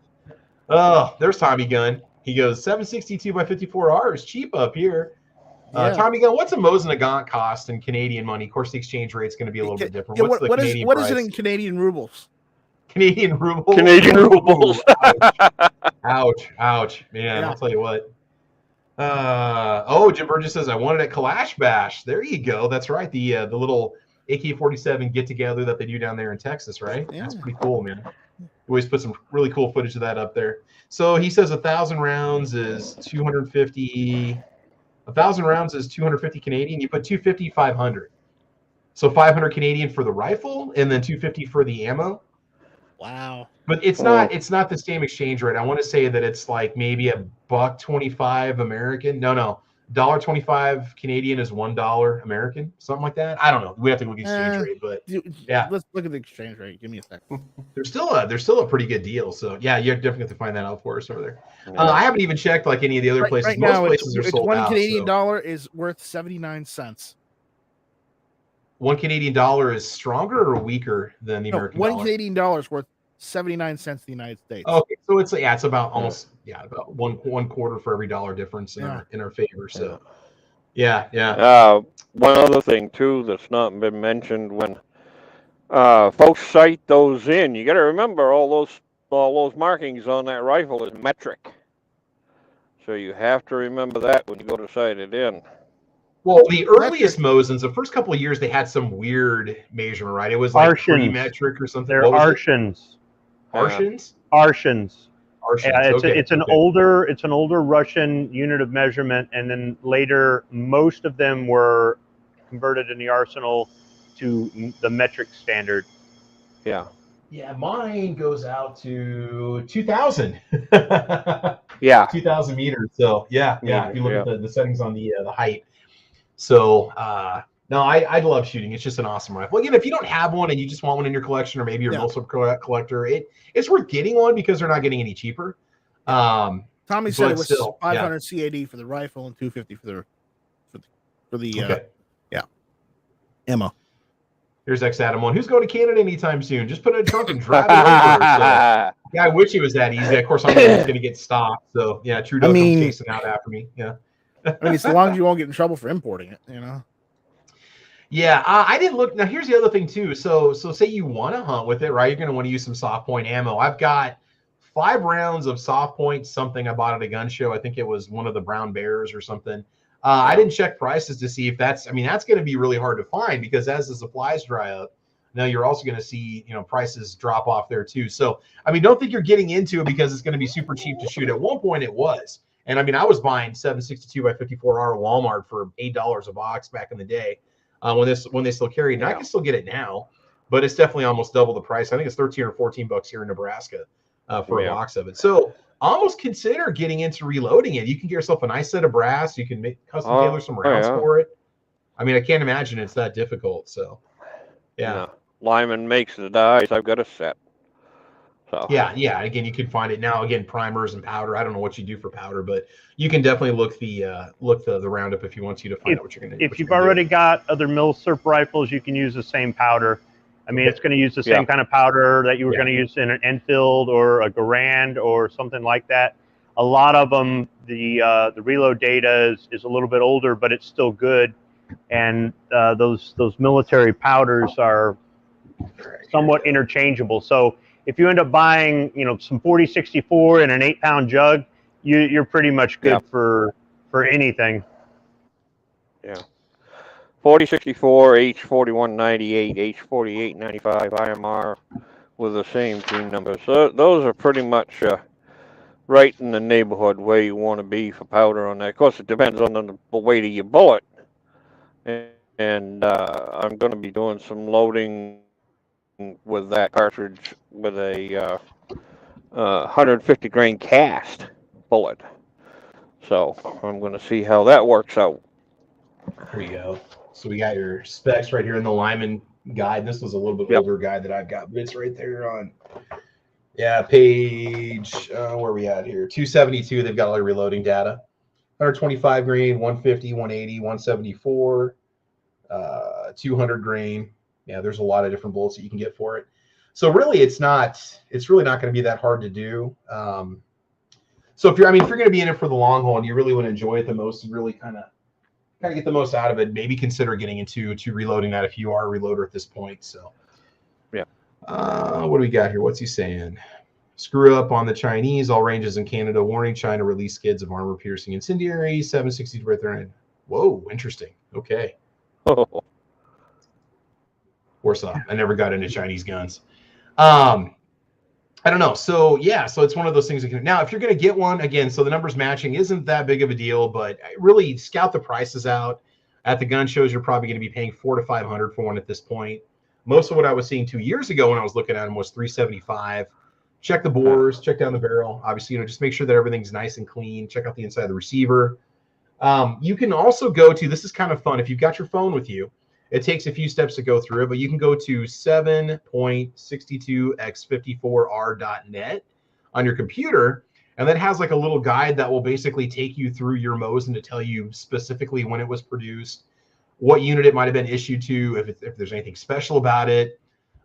there's Tommy Gun. He goes 7.62x54R is cheap up here. Tommy Gunn, what's a Mosin Nagant cost in Canadian money? Of course, the exchange rate's going to be a little bit different. What's the Canadian price? What is it in Canadian rubles? Canadian rubles. Canadian rubles. Ouch. Man, I'll tell you what. Jim Burgess says, I wanted at Kalash Bash. There you go. That's right. The little AK-47 get-together that they do down there in Texas, right? Yeah. That's pretty cool, man. We always put some really cool footage of that up there. So he says 1,000 rounds is 250... 1,000 rounds is 250 Canadian. You put 250, 500. So 500 Canadian for the rifle, and then 250 for the ammo. Wow. But it's not the same exchange rate. I want to say that it's like maybe $1.25 American. No, $1.25 Canadian is $1 American, something like that. I don't know. We have to look at exchange rate, but yeah. Let's look at the exchange rate. Give me a second. There's still a pretty good deal. So yeah, you definitely have to find that out for us over there. I haven't even checked like any of the other places. Right Most now, places are sold out. $1 Canadian dollar is worth 79 cents. $1 Canadian dollar is stronger or weaker than the American dollar? $1 Canadian dollar is worth 79 cents in the United States. Okay, so it's about almost about one quarter for every dollar difference in our favor. So yeah. One other thing too that's not been mentioned when folks sight those in, you got to remember all those markings on that rifle is metric. So you have to remember that when you go to sight it in. Well, the earliest Mosins, the first couple of years, they had some weird measurement, right? It was like pre-metric or something. They're Arshins. Arshins? Arshins. Yeah, it's an older Russian unit of measurement, and then later most of them were converted in the arsenal to the metric standard. Yeah. Yeah, mine goes out to 2,000. Yeah. 2,000 meters. So yeah. If you look at the settings on the height. So no, I love shooting. It's just an awesome rifle. Again, if you don't have one and you just want one in your collection, or maybe you're a military collector, it's worth getting one because they're not getting any cheaper. Tommy said it was still 500 CAD for the rifle and 250 for the ammo. Here's X Adam 1. Who's going to Canada anytime soon? Just put it in a trunk and drive it over. So, yeah, I wish it was that easy. Of course, I'm going to get stopped. So yeah, Trudeau comes chasing out after me. Yeah. I mean, as long as you won't get in trouble for importing it, you know. Yeah, I didn't look. Now, here's the other thing too. So say you want to hunt with it, right? You're going to want to use some soft point ammo. I've got 5 rounds of soft point, something I bought at a gun show. I think it was one of the Brown Bears or something. I didn't check prices to see if that's going to be really hard to find, because as the supplies dry up, now you're also going to see, prices drop off there too. So, don't think you're getting into it because it's going to be super cheap to shoot. At one point it was. And I was buying 7.62 by 54R at Walmart for $8 a box back in the day when they still carried. And I can still get it now, but it's definitely almost double the price. I think it's 13 or 14 bucks here in Nebraska for a box of it. So almost consider getting into reloading it. You can get yourself a nice set of brass. You can make custom tailor some rounds for it. I can't imagine it's that difficult. So yeah. Lyman makes the dies. I've got a set. So yeah. Again, you can find it now. Again, primers and powder. I don't know what you do for powder, but you can definitely look the roundup if you want to find out what you're going to do. If you've already got other Milsurp rifles, you can use the same powder. It's going to use the same kind of powder that you were going to use in an Enfield or a Garand or something like that. A lot of them, the reload data is a little bit older, but it's still good. And those military powders are somewhat interchangeable. So if you end up buying, some 4064 in an 8-pound jug, you're pretty much good for anything. Yeah. 4064, H4198, H4895 IMR with the same team numbers. So those are pretty much right in the neighborhood where you want to be for powder on that. Of course, it depends on the weight of your bullet. And I'm going to be doing some loading with that cartridge with a 150 grain cast bullet. So I'm going to see how that works out. Here you go. So we got your specs right here in the Lyman guide. This was a little bit older guide that I've got, but it's right there on page where are we at here? 272. They've got all your reloading data. 125 grain, 150, 180, 174, 200 grain. Yeah, there's a lot of different bullets that you can get for it. So really, it's really not going to be that hard to do. So if you're going to be in it for the long haul and you really want to enjoy it the most and really kind of get the most out of it, maybe consider getting into reloading that if you are a reloader at this point. So yeah. What do we got here? What's he saying? Screw up on the Chinese. All ranges in Canada. Warning: China release skids of armor-piercing incendiary. 760 right there. Whoa, interesting. Okay. Oh. Warsaw. I never got into Chinese guns. I don't know. So yeah, so it's one of those things. Now, if you're going to get one, again, so the numbers matching isn't that big of a deal, but really scout the prices out. At the gun shows, you're probably going to be paying $400 to $500 for one at this point. Most of what I was seeing 2 years ago when I was looking at them was 375. Check the bores, check down the barrel. Obviously, just make sure that everything's nice and clean. Check out the inside of the receiver. You can also go to, this is kind of fun, if you've got your phone with you, it takes a few steps to go through it, but you can go to 7.62x54r.net on your computer, and that has like a little guide that will basically take you through your Mosin to tell you specifically when it was produced, what unit it might have been issued to, if there's anything special about it.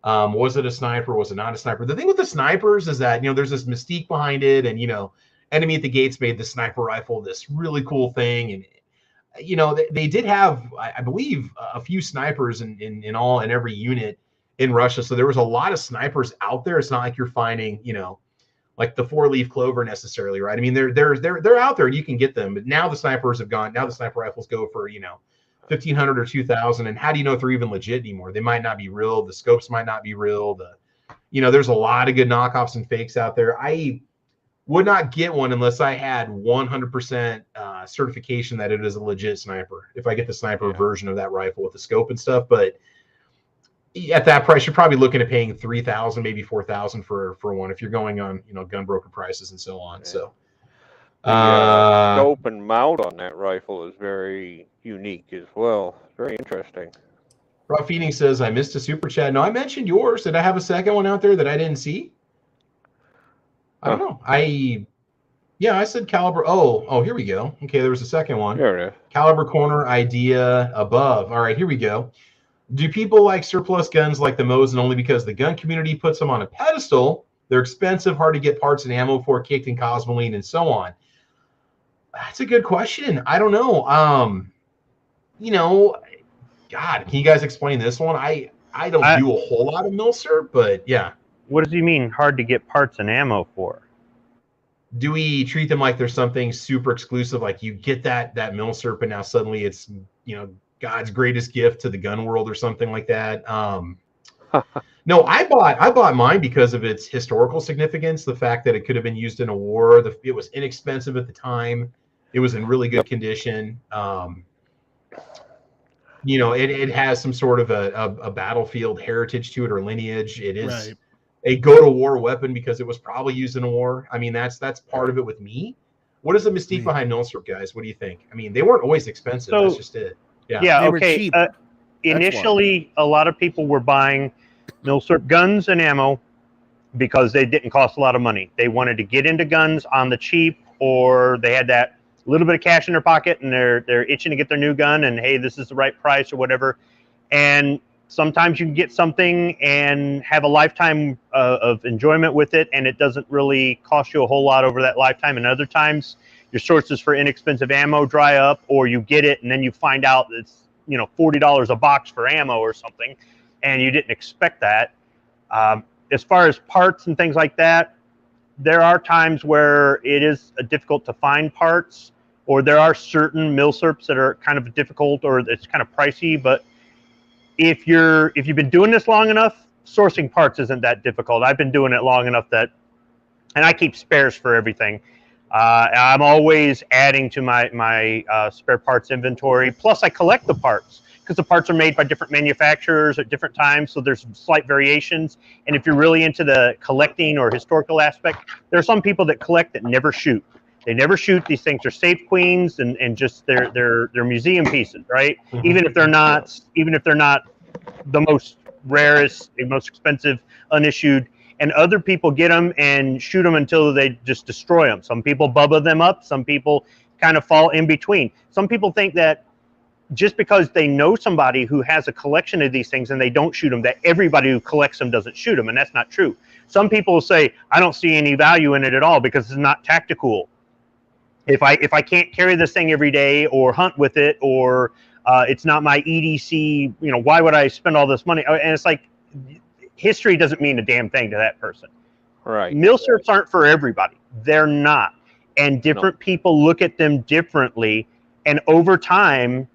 Was it a sniper? Was it not a sniper? The thing with the snipers is that, there's this mystique behind it, and, Enemy at the Gates made the sniper rifle this really cool thing, and they did have, I believe, a few snipers in every unit in Russia. So there was a lot of snipers out there. It's not like you're finding, like the 4-leaf clover necessarily, right? I mean, they're out there and you can get them. But now the snipers have gone. Now the sniper rifles go for $1,500 or $2,000. And how do you know if they're even legit anymore? They might not be real. The scopes might not be real. There's a lot of good knockoffs and fakes out there. I would not get one unless I had 100% certification that it is a legit sniper. If I get the sniper version of that rifle with the scope and stuff, but at that price, you're probably looking at paying $3,000, maybe $4,000 for one if you're going on gun broker prices and so on. So the scope and mount on that rifle is very unique as well. Very interesting. Rob Feeding says, I missed a super chat. No, I mentioned yours. Did I have a second one out there that I didn't see? I don't know. I said caliber. Oh, here we go. Okay, there was a second one. Here it is. Caliber corner idea above. All right, here we go. Do people like surplus guns like the Mosin only because the gun community puts them on a pedestal? They're expensive, hard to get parts and ammo for, kicked in Cosmoline and so on. That's a good question. I don't know. God, can you guys explain this one? I don't do a whole lot of milsurp, but yeah. What does he mean hard to get parts and ammo for? Do we treat them like there's something super exclusive, like you get that milsurp and now suddenly it's God's greatest gift to the gun world or something like that? No, I bought mine because of its historical significance, the fact that it could have been used in a war. It was inexpensive at the time. It was in really good condition. It has some sort of a battlefield heritage to it or lineage. It is a go-to-war weapon because it was probably used in a war. I mean, that's part of it with me. What is the mystique behind milsurp, guys? What do you think? I mean, they weren't always expensive. That's just it. Yeah, okay. Initially, a lot of people were buying milsurp guns and ammo because they didn't cost a lot of money. They wanted to get into guns on the cheap, or they had that little bit of cash in their pocket and they're itching to get their new gun, and hey, this is the right price or whatever. And sometimes you can get something and have a lifetime of enjoyment with it, and it doesn't really cost you a whole lot over that lifetime. And other times your sources for inexpensive ammo dry up, or you get it and then you find out it's $40 a box for ammo or something, and you didn't expect that. As far as parts and things like that, there are times where it is difficult to find parts, or there are certain milsurps that are kind of difficult or it's kind of pricey. But if you've been doing this long enough, sourcing parts isn't that difficult. I've been doing it long enough and I keep spares for everything. I'm always adding to my spare parts inventory. Plus, I collect the parts because the parts are made by different manufacturers at different times, so there's slight variations. And if you're really into the collecting or historical aspect, there are some people that collect that never shoot. They never shoot. These things are safe queens and just they're museum pieces, right? Mm-hmm. Even if they're not the most rarest, the most expensive, unissued. And other people get them and shoot them until they just destroy them. Some people bubba them up. Some people kind of fall in between. Some people think that just because they know somebody who has a collection of these things and they don't shoot them, that everybody who collects them doesn't shoot them, and that's not true. Some people will say, I don't see any value in it at all because it's not tactical. If I can't carry this thing every day or hunt with it, or it's not my EDC, why would I spend all this money? And it's like, history doesn't mean a damn thing to that person. Right. Milsurps aren't for everybody. They're not. And different people look at them differently. And over time,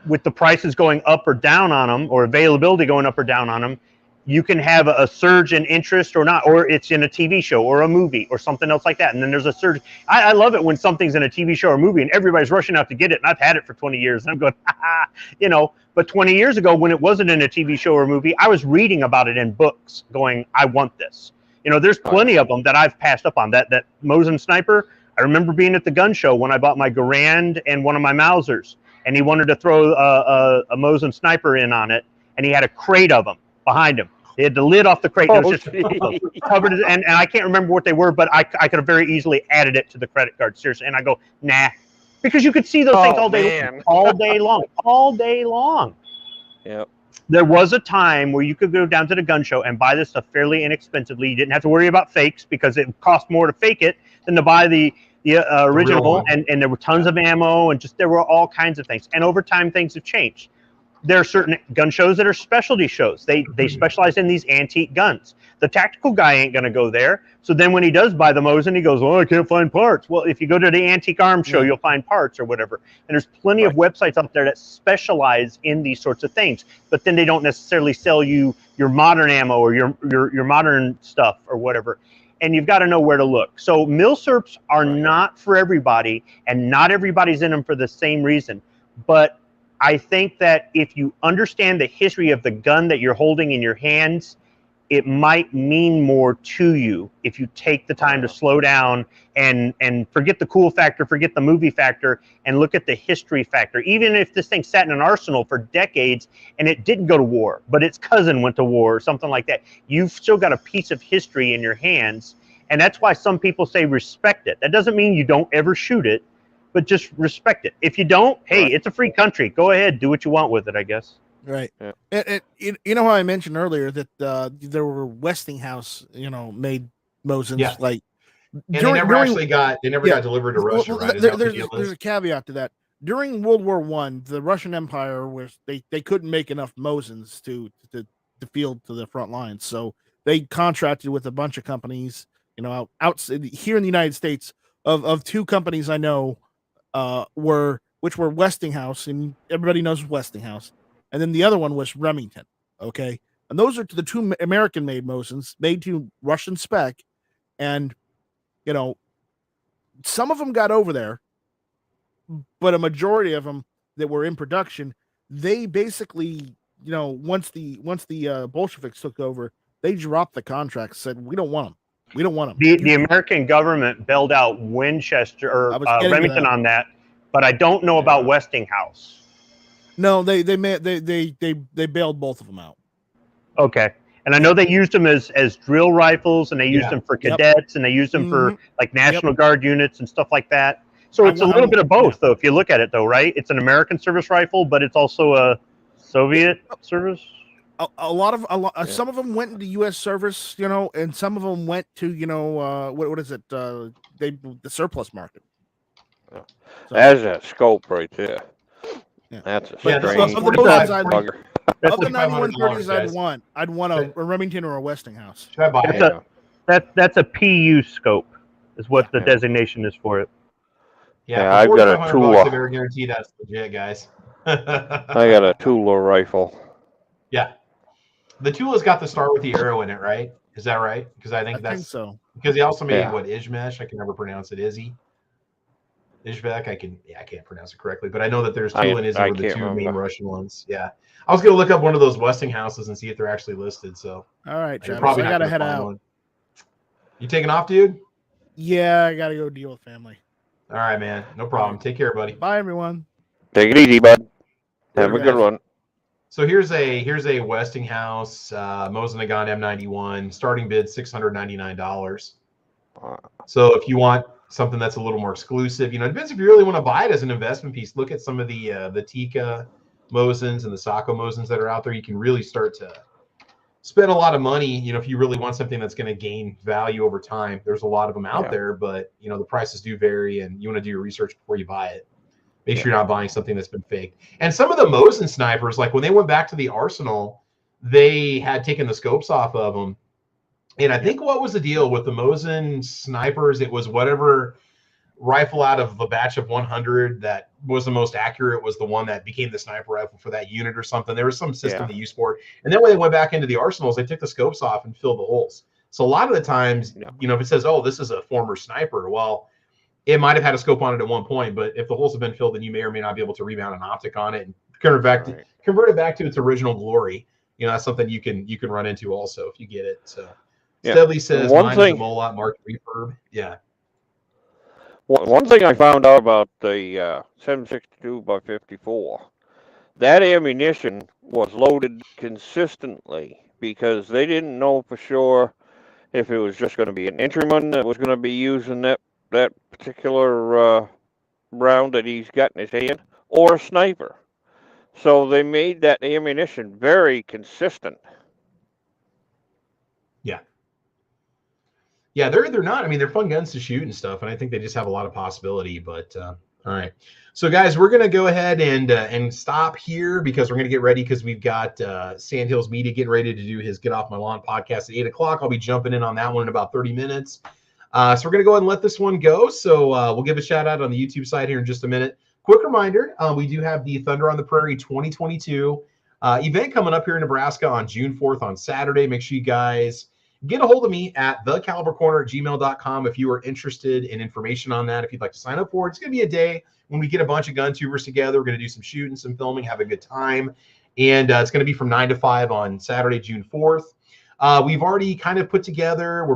with the prices going up or down on them, or availability going up or down on them, you can have a surge in interest or not, or it's in a TV show or a movie or something else like that. And then there's a surge. I love it when something's in a TV show or movie and everybody's rushing out to get it. And I've had it for 20 years and I'm going, you know, but 20 years ago when it wasn't in a TV show or movie, I was reading about it in books going, I want this. You know, there's plenty of them that I've passed up on. That Mosin sniper, I remember being at the gun show when I bought my Garand and one of my Mausers, and he wanted to throw a Mosin sniper in on it, and he had a crate of them behind him. He had the lid off the crate. It was just covered, and I can't remember what they were, but I could have very easily added it to the credit card, seriously. And I go, nah, because you could see those things all day long, all day long. Yep. There was a time where you could go down to the gun show and buy this stuff fairly inexpensively. You didn't have to worry about fakes because it cost more to fake it than to buy the original. And there were tons of ammo and there were all kinds of things. And over time, things have changed. There are certain gun shows that are specialty shows. They specialize in these antique guns. The tactical guy ain't going to go there. So then when he does buy the Mosin, he goes, oh, I can't find parts. Well, if you go to the antique arms show, you'll find parts or whatever. And there's plenty of websites out there that specialize in these sorts of things. But then they don't necessarily sell you your modern ammo or your modern stuff or whatever. And you've got to know where to look. So milsurps are not for everybody, and not everybody's in them for the same reason. But I think that if you understand the history of the gun that you're holding in your hands, it might mean more to you if you take the time to slow down and forget the cool factor, forget the movie factor, and look at the history factor. Even if this thing sat in an arsenal for decades and it didn't go to war, but its cousin went to war or something like that, you've still got a piece of history in your hands. And that's why some people say respect it. That doesn't mean you don't ever shoot it, but just respect it. If you don't, hey, it's a free country. Go ahead, do what you want with it, I guess. Right. Yeah. You know how I mentioned earlier that there were Westinghouse, made Mosins like, and they never got delivered to Russia, right? There's a caveat to that. During World War I, the Russian Empire they couldn't make enough Mosins to field to the front lines, so they contracted with a bunch of companies, out here in the United States. Of two companies I know, which were Westinghouse, and everybody knows Westinghouse, and then the other one was Remington. Okay, and those are the two American-made Mosins made to Russian spec, and some of them got over there, but a majority of them that were in production, they basically, once the Bolsheviks took over, they dropped the contracts, said we don't want them. We don't want them. The American government bailed out Winchester or Remington on that, but I don't know about Westinghouse. No, they bailed both of them out. Okay, and I know they used them as drill rifles, and they used them for cadets, and they used them for like National Guard units and stuff like that. So it's a little bit of both, though. If you look at it, though, right? It's an American service rifle, but it's also a Soviet service. Some of them went into U.S. service, and some of them went to, what is it? The surplus market. So, that's a scope right there. Yeah. That's a strange bugger. Of the 9130s, I'd want a Remington or a Westinghouse. Should I buy it? That's a PU scope, is what the designation is for it. Yeah, I've got a Tula. I guarantee that's legit, guys. I got a Tula rifle. Yeah. The Tula's got the star with the arrow in it, right? Is that right? Because I think that's so. Because he also made Izmesh. I can never pronounce it. Izvek. I can't pronounce it correctly, but I know that there's Tula and Izzy were the two main Russian ones. Yeah. I was gonna look up one of those Westinghouses and see if they're actually listed. So all right, Travis, probably I gotta head out. One. You taking off, dude? Yeah, I gotta go deal with family. All right, man. No problem. Take care, buddy. Bye, everyone. Take it easy, bud. Have a good one. So here's a Westinghouse Mosin Nagant M91 starting bid $699. So if you want something that's a little more exclusive, it depends if you really want to buy it as an investment piece. Look at some of the Tikka Mosins and the Sako Mosins that are out there. You can really start to spend a lot of money. If you really want something that's going to gain value over time. There's a lot of them out there, but the prices do vary, and you want to do your research before you buy it. Make sure you're not buying something that's been faked. And some of the Mosin snipers, like when they went back to the arsenal, they had taken the scopes off of them. And I think what was the deal with the Mosin snipers? It was whatever rifle out of a batch of 100 that was the most accurate was the one that became the sniper rifle for that unit or something. There was some system they used for it. And then when they went back into the arsenals, they took the scopes off and filled the holes. So a lot of the times, if it says, oh, this is a former sniper, well, it might have had a scope on it at one point, but if the holes have been filled, then you may or may not be able to remount an optic on it and convert it back to its original glory. That's something you can run into also if you get it. So Steadley says mine is a Molot Mark refurb. Yeah. One thing I found out about the 7.62x54, that ammunition was loaded consistently because they didn't know for sure if it was just going to be an entryman that was going to be using that particular round that he's got in his hand, or a sniper. So they made that ammunition very consistent. Yeah, they're not. I mean, they're fun guns to shoot and stuff, and I think they just have a lot of possibility. But all right, so guys, we're gonna go ahead and stop here because we're gonna get ready because we've got Sandhills Media getting ready to do his Get Off My Lawn podcast at 8 o'clock. I'll be jumping in on that one in about 30 minutes. So we're gonna go ahead and let this one go. So we'll give a shout out on the YouTube side here in just a minute. Quick reminder: we do have the Thunder on the Prairie 2022 event coming up here in Nebraska on June 4th on Saturday. Make sure you guys get a hold of me at thecalibercorner@gmail.com if you are interested in information on that. If you'd like to sign up for it, it's going to be a day when we get a bunch of gun tubers together. We're going to do some shooting, some filming, have a good time. And it's going to be from 9 to 5 on Saturday, June 4th. We've already kind of we're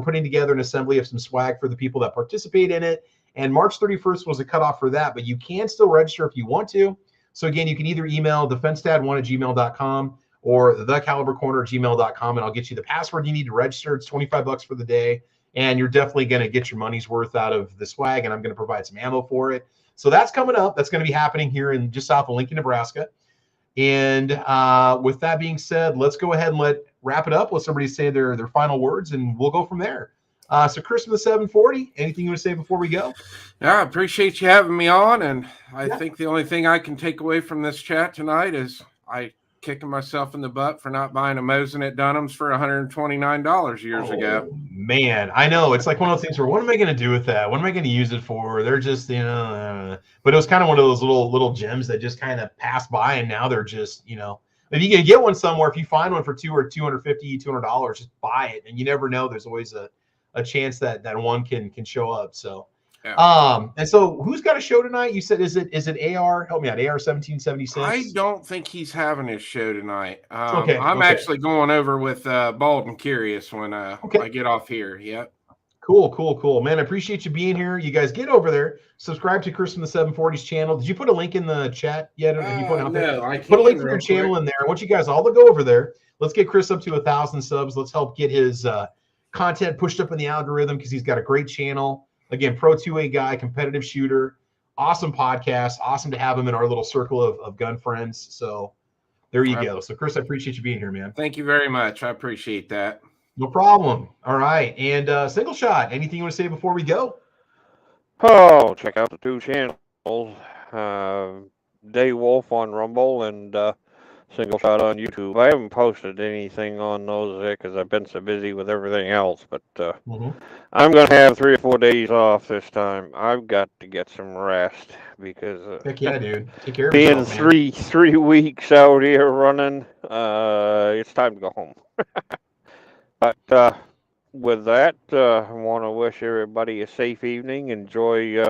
putting together an assembly of some swag for the people that participate in it. And March 31st was a cutoff for that, but you can still register if you want to. So again, you can either email defensedad1@gmail.com or thecalibercorner@gmail.com, and I'll get you the password you need to register. It's $25 for the day, and you're definitely going to get your money's worth out of the swag, and I'm going to provide some ammo for it. So that's coming up. That's going to be happening here in just south of Lincoln, Nebraska. And with that being said, let's go ahead and wrap it up. Let somebody say their final words, and we'll go from there. So Chris from the 740, anything you want to say before we go? Yeah, I appreciate you having me on, and I think the only thing I can take away from this chat tonight is kicking myself in the butt for not buying a Mosin at Dunham's for $129 years ago. Man, I know. It's like one of those things where, what am I going to do with that? What am I going to use it for? They're just, but it was kind of one of those little gems that just kind of passed by, and now they're just, if you can get one somewhere, if you find one for $200, just buy it. And you never know. There's always a chance that one can show up. So, and so who's got a show tonight? You said, is it AR? Help me out. AR 1776. I don't think he's having his show tonight. I'm actually going over with Bald and Curious when I get off here. Yep. Cool. Man, I appreciate you being here. You guys get over there. Subscribe to Chris from the 740s channel. Did you put a link in the chat yet? Have you put it out there? No, I can't. Put a link for your channel in there. I want you guys all to go over there. Let's get Chris up to 1,000 subs. Let's help get his content pushed up in the algorithm because he's got a great channel. Again, pro 2A guy, competitive shooter, awesome podcast. Awesome to have him in our little circle of gun friends. So there you go. So Chris, I appreciate you being here, man. Thank you very much. I appreciate that. No problem. All right. And Single Shot, anything you want to say before we go? Oh, check out the two channels. Day Wolf on Rumble and Single Shot on YouTube. I haven't posted anything on those there because I've been so busy with everything else. But I'm going to have 3 or 4 days off this time. I've got to get some rest because heck yeah, dude. Take care of being yourself, three weeks out here running, it's time to go home. But with that, I want to wish everybody a safe evening. Enjoy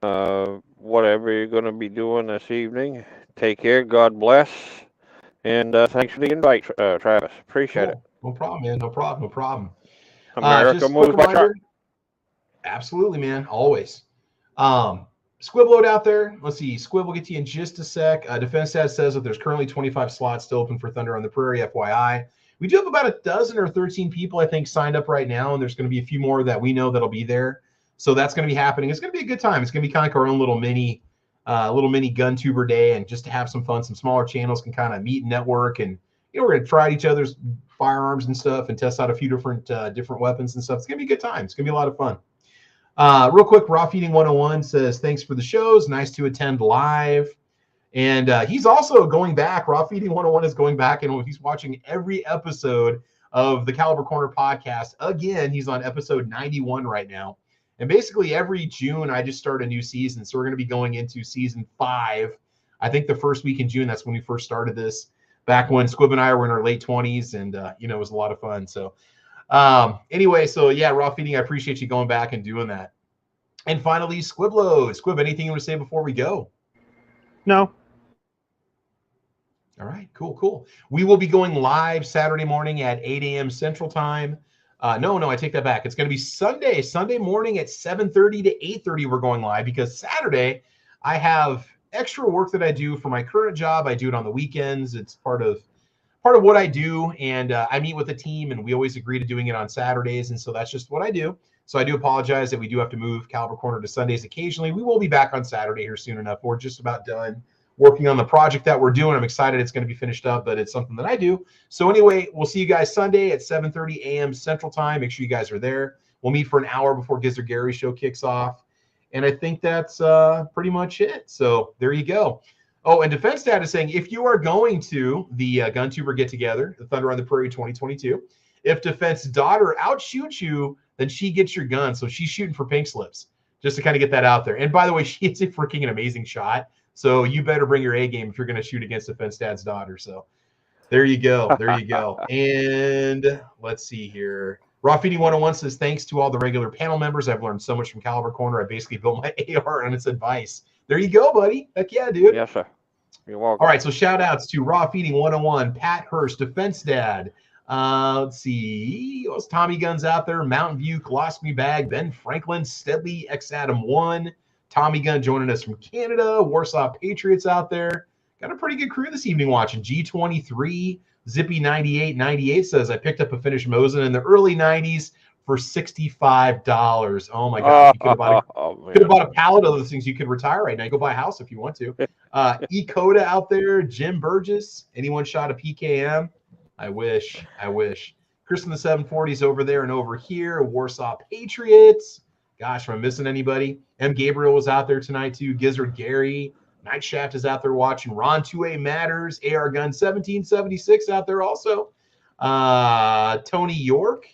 whatever you're going to be doing this evening. Take care. God bless. And thanks for the invite, Travis. Appreciate it. No problem, man. No problem. America moves by truck. Absolutely, man. Always. Squibload out there. Let's see. Squib will get to you in just a sec. Defense Dad says that there's currently 25 slots still open for Thunder on the Prairie, FYI. We do have about a dozen or 13 people, I think, signed up right now, and there's going to be a few more that we know that'll be there. So that's going to be happening. It's going to be a good time. It's going to be kind of like our own little mini gun tuber day, and just to have some fun. Some smaller channels can kind of meet and network, and we're going to try each other's firearms and stuff, and test out a few different weapons and stuff. It's going to be a good time. It's going to be a lot of fun. Real quick, Raw Feeding 101 says thanks for the shows. Nice to attend live. And he's also going back. Raw Feeding 101 is going back, and he's watching every episode of the Caliber Corner podcast. Again, he's on episode 91 right now. And basically every June, I just start a new season. So we're going to be going into season 5. I think the first week in June, that's when we first started this, back when Squib and I were in our late 20s. And, it was a lot of fun. So anyway, so yeah, Raw Feeding, I appreciate you going back and doing that. And finally, Squiblo. Squib, anything you want to say before we go? No. All right, cool. We will be going live Saturday morning at 8 a.m. Central Time. No, I take that back. It's going to be Sunday morning at 7:30 to 8:30. We're going live because Saturday I have extra work that I do for my current job. I do it on the weekends. It's part of what I do, and I meet with the team, and we always agree to doing it on Saturdays, and so that's just what I do. So I do apologize that we do have to move Caliber Corner to Sundays occasionally. We will be back on Saturday here soon enough. We're just about done working on the project that we're doing. I'm excited it's going to be finished up, but it's something that I do. So anyway, we'll see you guys Sunday at 7:30 a.m. Central Time. Make sure you guys are there. We'll meet for an hour before Gizzard Gary's show kicks off. And I think that's pretty much it. So there you go. Oh, and Defense Dad is saying, if you are going to the GunTuber get-together, the Thunder on the Prairie 2022, if Defense daughter outshoots you, then she gets your gun. So she's shooting for pink slips, just to kind of get that out there. And by the way, she is a freaking amazing shot. So you better bring your A game if you're going to shoot against Defense Dad's daughter. So there you go. And let's see here. Raw Feeding 101 says, thanks to all the regular panel members. I've learned so much from Caliber Corner. I basically built my AR on its advice. There you go, buddy. Heck yeah, dude. Yes, sir. You're welcome. All right, so shout outs to Raw Feeding 101, Pat Hurst, Defense Dad. Let's see. What's Tommy Guns out there? Mountain View, Colostomy Bag, Ben Franklin, Steadley, X Adam 1. Tommy Gun joining us from Canada. Warsaw Patriots out there. Got a pretty good crew this evening watching. G23, Zippy 9898 says, I picked up a finished Mosin in the early 90s for $65. Oh my God. You could have bought a pallet of those things. You could retire right now. You go buy a house if you want to. E-Coda out there. Jim Burgess. Anyone shot a PKM? I wish. Chris in the 740s over there and over here. Warsaw Patriots. Gosh, am I missing anybody? M. Gabriel was out there tonight too. Gizzard Gary. Night Shaft is out there watching. Ron 2A Matters. AR Gun 1776 out there also. Tony York.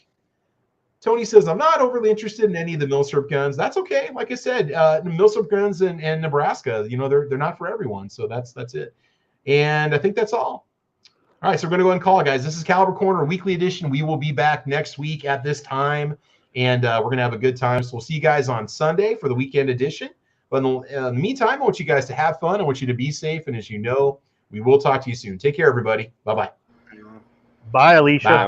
Tony says, I'm not overly interested in any of the Milsurp guns. That's okay. Like I said, the Milsurp guns in Nebraska, they're not for everyone. So that's it. And I think that's all. All right, so we're going to go ahead and call it, guys. This is Caliber Corner Weekly Edition. We will be back next week at this time, and we're going to have a good time. So we'll see you guys on Sunday for the weekend edition. But in the meantime, I want you guys to have fun. I want you to be safe. And as you know, we will talk to you soon. Take care, everybody. Bye-bye. Bye, Alicia. Bye.